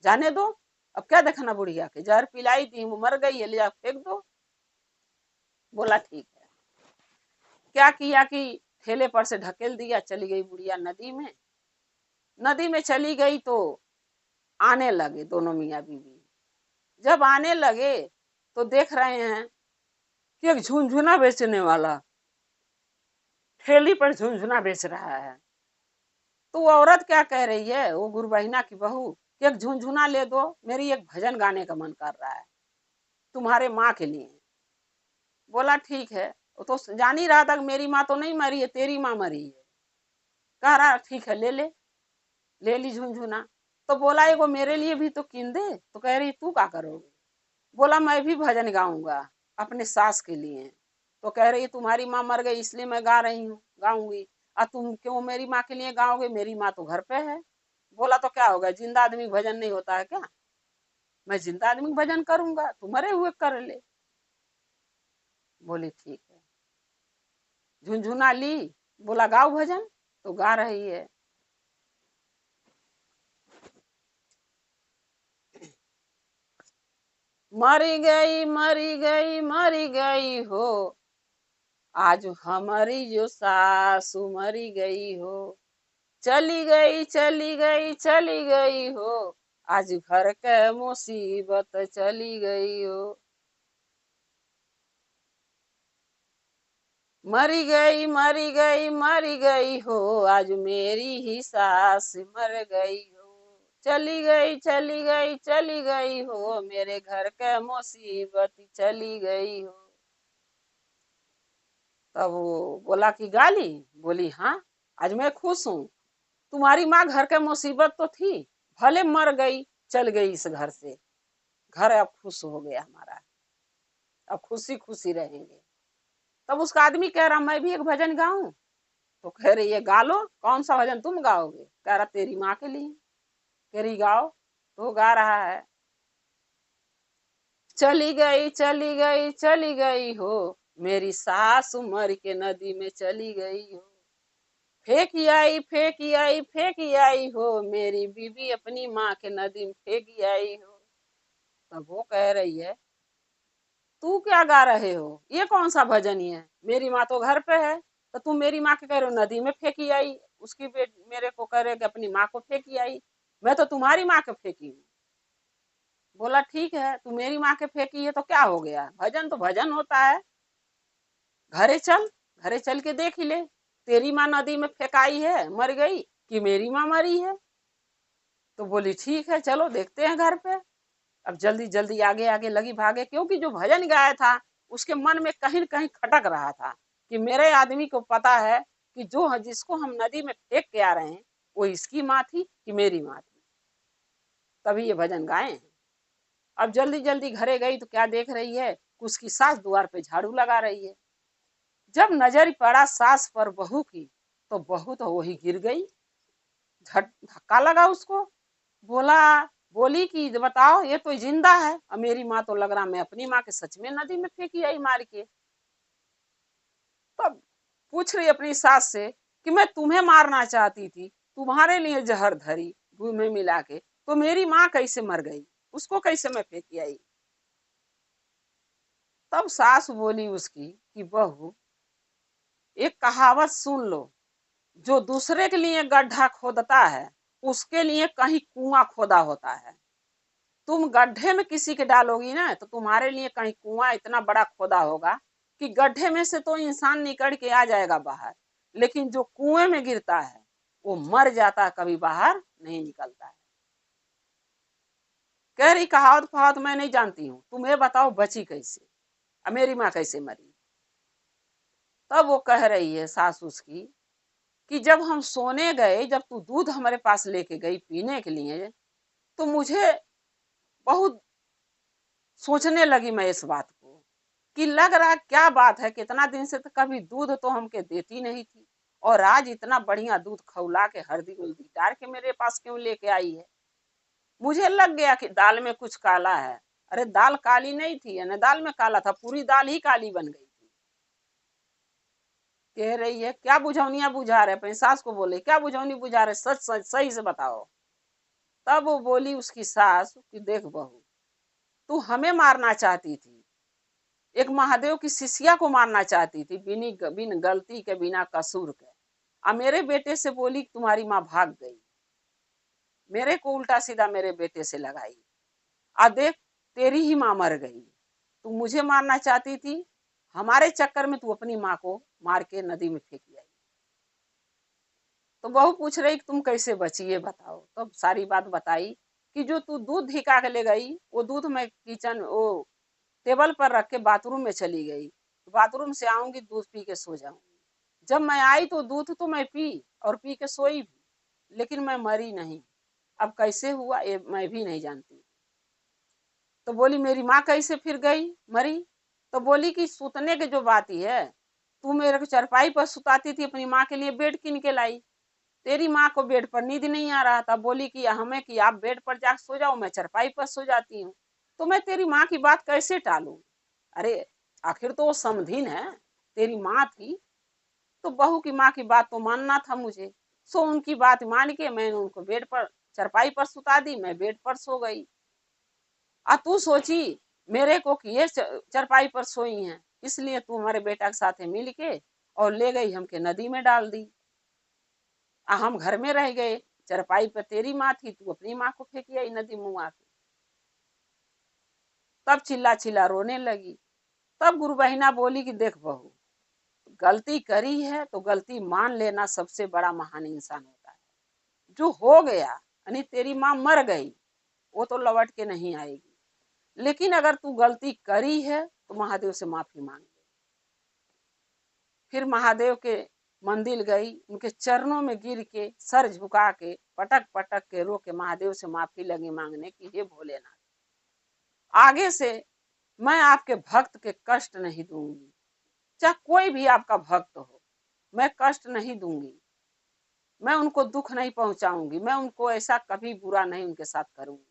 जाने दो, अब क्या देखना, बुढ़िया के जहर पिलाई थी वो मर गई है, ले जा फेंक दो। बोला ठीक है। क्या किया कि ठेले पर से ढकेल दिया, चली गई बुढ़िया नदी में। नदी में चली गई तो आने लगे दोनों मियाँ बीवी। जब आने लगे तो देख रहे हैं कि एक झुनझुना बेचने वाला ठेली पर झुनझुना बेच रहा है। तो वो औरत क्या कह रही है, वो गुरु बहिना की बहू, कि एक झुनझुना ले दो, मेरी एक भजन गाने का मन कर रहा है तुम्हारे माँ के लिए। बोला ठीक है। वो तो जान ही रहा था कि मेरी माँ तो नहीं मरी है, तेरी माँ मरी है। कह रहा ठीक है ले ले, ले ली झुनझुना। तो बोला एगो मेरे लिए भी तो कीन दे। तो कह रही तू क्या करोगे? बोला मैं भी भजन गाऊंगा अपने सास के लिए। तो कह रही तुम्हारी माँ मर गई इसलिए मैं गा रही हूँ, गाऊंगी। और तुम क्यों मेरी माँ के लिए गाओगे, मेरी माँ तो घर पे है। बोला तो क्या होगा, जिंदा आदमी भजन नहीं होता है क्या? मैं जिंदा आदमी भजन करूंगा, तू मरे हुए कर ले। बोली ठीक है। झुनझुना ली, बोला गाओ भजन, तो गा रही है। मरी गई मरी गई मरी गई हो, आज हमारी जो सासू मरी गई हो, चली गई चली गई चली गई हो, आज घर के मुसीबत चली गई हो। मरी गई मरी गई मरी गई हो, आज मेरी ही सास मर गई हो, चली गई चली गई चली गई हो, मेरे घर के मुसीबत चली गई हो। तब वो बोला कि गाली, बोली हाँ, आज मैं खुश हूँ। तुम्हारी माँ घर के मुसीबत तो थी, भले मर गई, चल गई इस घर से, घर अब खुश हो गया हमारा, अब खुशी खुशी रहेंगे। तब उसका आदमी कह रहा मैं भी एक भजन गाऊं। तो कह रही है गा लो, कौन सा भजन तुम गाओगे? कह रहा तेरी माँ के लिए। कह रही गाओ। तो गा रहा है, चली गई चली गई चली गई हो, मेरी सास मर के नदी में चली गई हो, फेंकी आई फेंकी आई फेंकी आई हो, मेरी बीवी अपनी माँ के नदी में फेंकी आई हो। तब वो कह रही है तू क्या गा रहे हो, ये कौन सा भजन है? मेरी माँ तो घर पे है, तो तुम मेरी माँ के कह रहे हो नदी में फेंकी आई, उसकी बेट मेरे को कह रहे कि अपनी माँ को फेंकी आई, मैं तो तुम्हारी माँ को फेंकी हूँ। बोला ठीक है, तू मेरी माँ के फेंकी है तो क्या हो गया, भजन तो भजन होता है, घरे चल, घरे चल के देख ही ले, तेरी माँ नदी में फेंकाई है मर गई कि मेरी माँ मरी है। तो बोली ठीक है चलो देखते हैं घर पे। अब जल्दी जल्दी आगे आगे लगी भागे, क्योंकि जो भजन गाया था उसके मन में कहीं न कहीं खटक रहा था कि मेरे आदमी को पता है कि जो जिसको हम नदी में फेंक के आ रहे हैं वो इसकी माँ थी कि मेरी माँ थी, तभी ये भजन गाए हैं। अब जल्दी जल्दी घरे गई तो क्या देख रही है, उसकी सास द्वार पे झाड़ू लगा रही है। जब नजर पड़ा सास पर बहू की, तो बहू तो वही गिर गई, धक्का लगा उसको। बोला बोली कि बताओ ये तो जिंदा है, और मेरी माँ तो लग रहा मैं अपनी माँ के सच में नदी में फेंकी आई मार के। तब पूछ रही अपनी सास से कि मैं तुम्हें मारना चाहती थी, तुम्हारे लिए जहर धरी दूध में मिला के, तो मेरी माँ कैसे मर गई, उसको कैसे मैं फेंकी आई? तब सास बोली उसकी कि बहू एक कहावत सुन लो, जो दूसरे के लिए गड्ढा खोदता है उसके लिए कहीं कुआं खोदा होता है। तुम गड्ढे में किसी के डालोगी ना तो तुम्हारे लिए कहीं कुआं इतना बड़ा खोदा होगा कि गड्ढे में से तो इंसान निकल के आ जाएगा बाहर, लेकिन जो कुएं में गिरता है वो मर जाता है, कभी बाहर नहीं निकलता है। कह रही कहावत फहावत मैं नहीं जानती हूँ, तुम्हें बताओ बची कैसे, अब मेरी माँ कैसे मरी? तब वो कह रही है सास उसकी कि जब हम सोने गए, जब तू दूध हमारे पास लेके गई पीने के लिए, तो मुझे बहुत सोचने लगी मैं इस बात को कि लग रहा क्या बात है, कितना दिन से तो कभी दूध तो हमके देती नहीं थी, और आज इतना बढ़िया दूध खौला के हल्दी उल्दी डाल के मेरे पास क्यों लेके आई है? मुझे लग गया कि दाल में कुछ काला है। अरे दाल काली नहीं थी, ना दाल में काला था, पूरी दाल ही काली बन गई थी। कह रही है क्या बुझौनिया बुझा रहे, अपनी सास को बोले क्या बुझौनी बुझा रहे, सच सच सही से बताओ। तब वो बोली उसकी सास कि देख बहू, तू हमें मारना चाहती थी, एक महादेव की शिष्या को मारना चाहती थी, बिन गलती के बिना कसूर के, और मेरे बेटे से बोली तुम्हारी माँ भाग गई, मेरे को उल्टा सीधा मेरे बेटे से लगाई, आ देख तेरी ही माँ मर गई, तू मुझे मारना चाहती थी, हमारे चक्कर में तू अपनी माँ को मार के नदी में फेंकी आई। तो बहू पूछ रही तुम कैसे बची ये बताओ। तो सारी बात बताई कि जो तू दूध धिका के ले गई, वो दूध मैं किचन वो टेबल पर रख के बाथरूम में चली गई, बाथरूम से आऊंगी दूध पी के सो जाऊंगी, जब मैं आई तो दूध तो मैं पी और पी के सोई भी, लेकिन मैं मरी नहीं, अब कैसे हुआ ये मैं भी नहीं जानती। तो बोली मेरी माँ कैसे फिर गई मरी? तो बोली कि सुतने की जो बात ही है, तू मेरे को चरपाई पर सुताती थी, अपनी माँ के लिए बेड किन के लाई, तेरी माँ को बेड पर नींद नहीं आ रहा था, बोली कि हमें कि आप बेड पर जाकर सो जाओ, मैं चरपाई पर सो जाती हूँ, तो मैं तेरी माँ की बात कैसे टालूं? अरे आखिर तो वो समधिन है, तेरी माँ थी, तो बहू की माँ की बात तो मानना था मुझे। सो उनकी बात मान के मैंने उनको बेड पर चरपाई पर सुता दी, मैं बेड पर सो गई। आ तू सोची मेरे को कि ये चरपाई पर सोई हैं, इसलिए तू हमारे बेटा के साथ मिल के और ले गई हमके नदी में डाल दी। हम घर में रह गए, चरपाई पर तेरी माँ थी, तू अपनी माँ को फेंकी आई नदी मुँह के। तब चिल्ला चिल्ला रोने लगी। तब गुरु बहिना बोली कि देख बहू, गलती करी है तो गलती मान लेना सबसे बड़ा महान इंसान होता है। जो हो गया, यानी तेरी माँ मर गई, वो तो लौट के नहीं आएगी, लेकिन अगर तू गलती करी है तो महादेव से माफी मांग ले। फिर महादेव के मंदिर गई, उनके चरणों में गिर के सर झुका के पटक पटक के रो के महादेव से माफी लगी मांगने की, हे भोलेनाथ, आगे से मैं आपके भक्त के कष्ट नहीं दूंगी, चाहे कोई भी आपका भक्त हो, मैं कष्ट नहीं दूंगी, मैं उनको दुख नहीं पहुंचाऊंगी, मैं उनको ऐसा कभी बुरा नहीं उनके साथ करूंगी।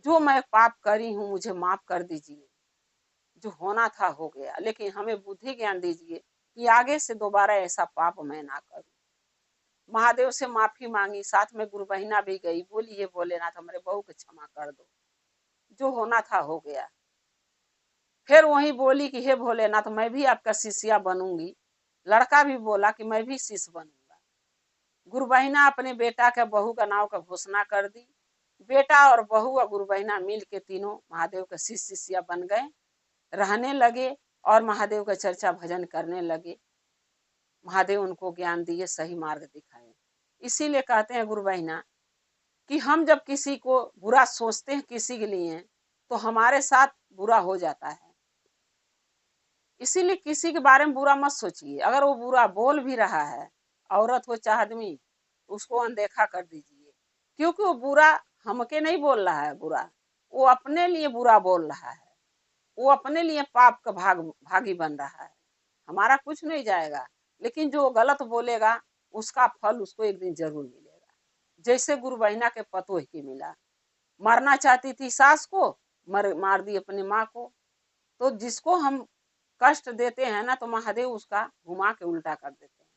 जो मैं पाप करी हूं मुझे माफ कर दीजिए, जो होना था हो गया, लेकिन हमें बुद्धि ज्ञान दीजिए कि आगे से दोबारा ऐसा पाप मैं ना करूं। महादेव से माफी मांगी, साथ में गुरु बहिना भी गई, बोली हे भोलेनाथ हमारे बहू को क्षमा कर दो, जो होना था हो गया। फिर वही बोली कि हे भोलेनाथ मैं भी आपका शिष्या बनूंगी। लड़का भी बोला कि मैं भी शिष्य बनूंगा। गुरु बहिना अपने बेटा के बहू का नाम का घोषणा कर दी। बेटा और बहू और गुरु बहिना मिल के तीनों महादेव के शिष्य शिष्या बन गए, रहने लगे और महादेव का चर्चा भजन करने लगे। महादेव उनको ज्ञान दिए, सही मार्ग दिखाए। इसीलिए कहते हैं गुरु बहिना कि हम जब किसी को बुरा सोचते हैं किसी के लिए, तो हमारे साथ बुरा हो जाता है। इसीलिए किसी के बारे में बुरा मत सोचिए। अगर वो बुरा बोल भी रहा है, औरत हो चाहे आदमी, उसको अनदेखा कर दीजिए, क्योंकि वो बुरा हमके नहीं बोल रहा है, बुरा वो अपने लिए बुरा बोल रहा है, वो अपने लिए पाप का भागी बन रहा है। हमारा कुछ नहीं जाएगा, लेकिन जो गलत बोलेगा उसका फल उसको एक दिन जरूर मिलेगा। जैसे गुरु बहिना के पतोह की मिला, मारना चाहती थी सास को, मार दी अपनी माँ को। तो जिसको हम कष्ट देते हैं ना, तो महादेव उसका घुमा के उल्टा कर देते हैं।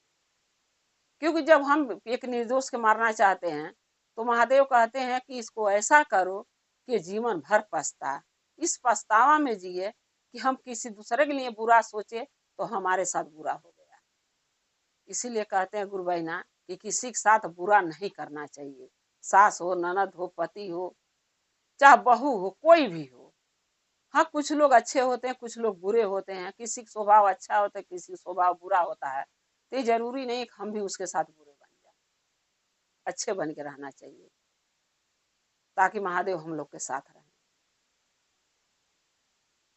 क्योंकि जब हम एक निर्दोष के मारना चाहते हैं, तो महादेव कहते हैं कि इसको ऐसा करो कि जीवन भर पछता, इस पछतावा में जिए कि हम किसी दूसरे के लिए बुरा सोचे तो हमारे साथ बुरा हो गया। इसीलिए कहते हैं गुरु बहिना कि किसी के साथ बुरा नहीं करना चाहिए। सास हो, ननद हो, पति हो, चाहे बहू हो, कोई भी हो। हाँ, कुछ लोग अच्छे होते हैं, कुछ लोग बुरे होते हैं, किसी का स्वभाव अच्छा होता है, किसी का स्वभाव बुरा होता है, तो ये जरूरी नहीं कि हम भी उसके साथ बुरे बन जाए। अच्छे बन के रहना चाहिए ताकि महादेव हम लोग के साथ रहें।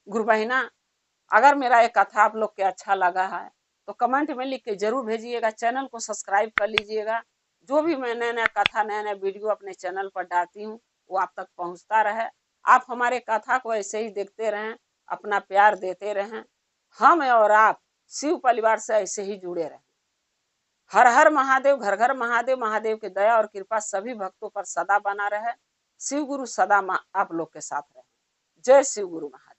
गुरु बहिना, अगर मेरा एक कथा आप लोग के अच्छा लगा है तो कमेंट में लिख के जरूर भेजिएगा। चैनल को सब्सक्राइब कर लीजिएगा। जो भी मैं नया नया कथा, नया नया वीडियो अपने चैनल पर डालती हूँ वो आप तक पहुँचता रहे। आप हमारे कथा को ऐसे ही देखते रहें, अपना प्यार देते रहें। हम और आप शिव परिवार से ऐसे ही जुड़े रहें। हर हर महादेव, घर घर महादेव। महादेव की दया और कृपा सभी भक्तों पर सदा बना रहे। शिव गुरु सदा आप लोग के साथ रहे। जय शिव गुरु महादेव।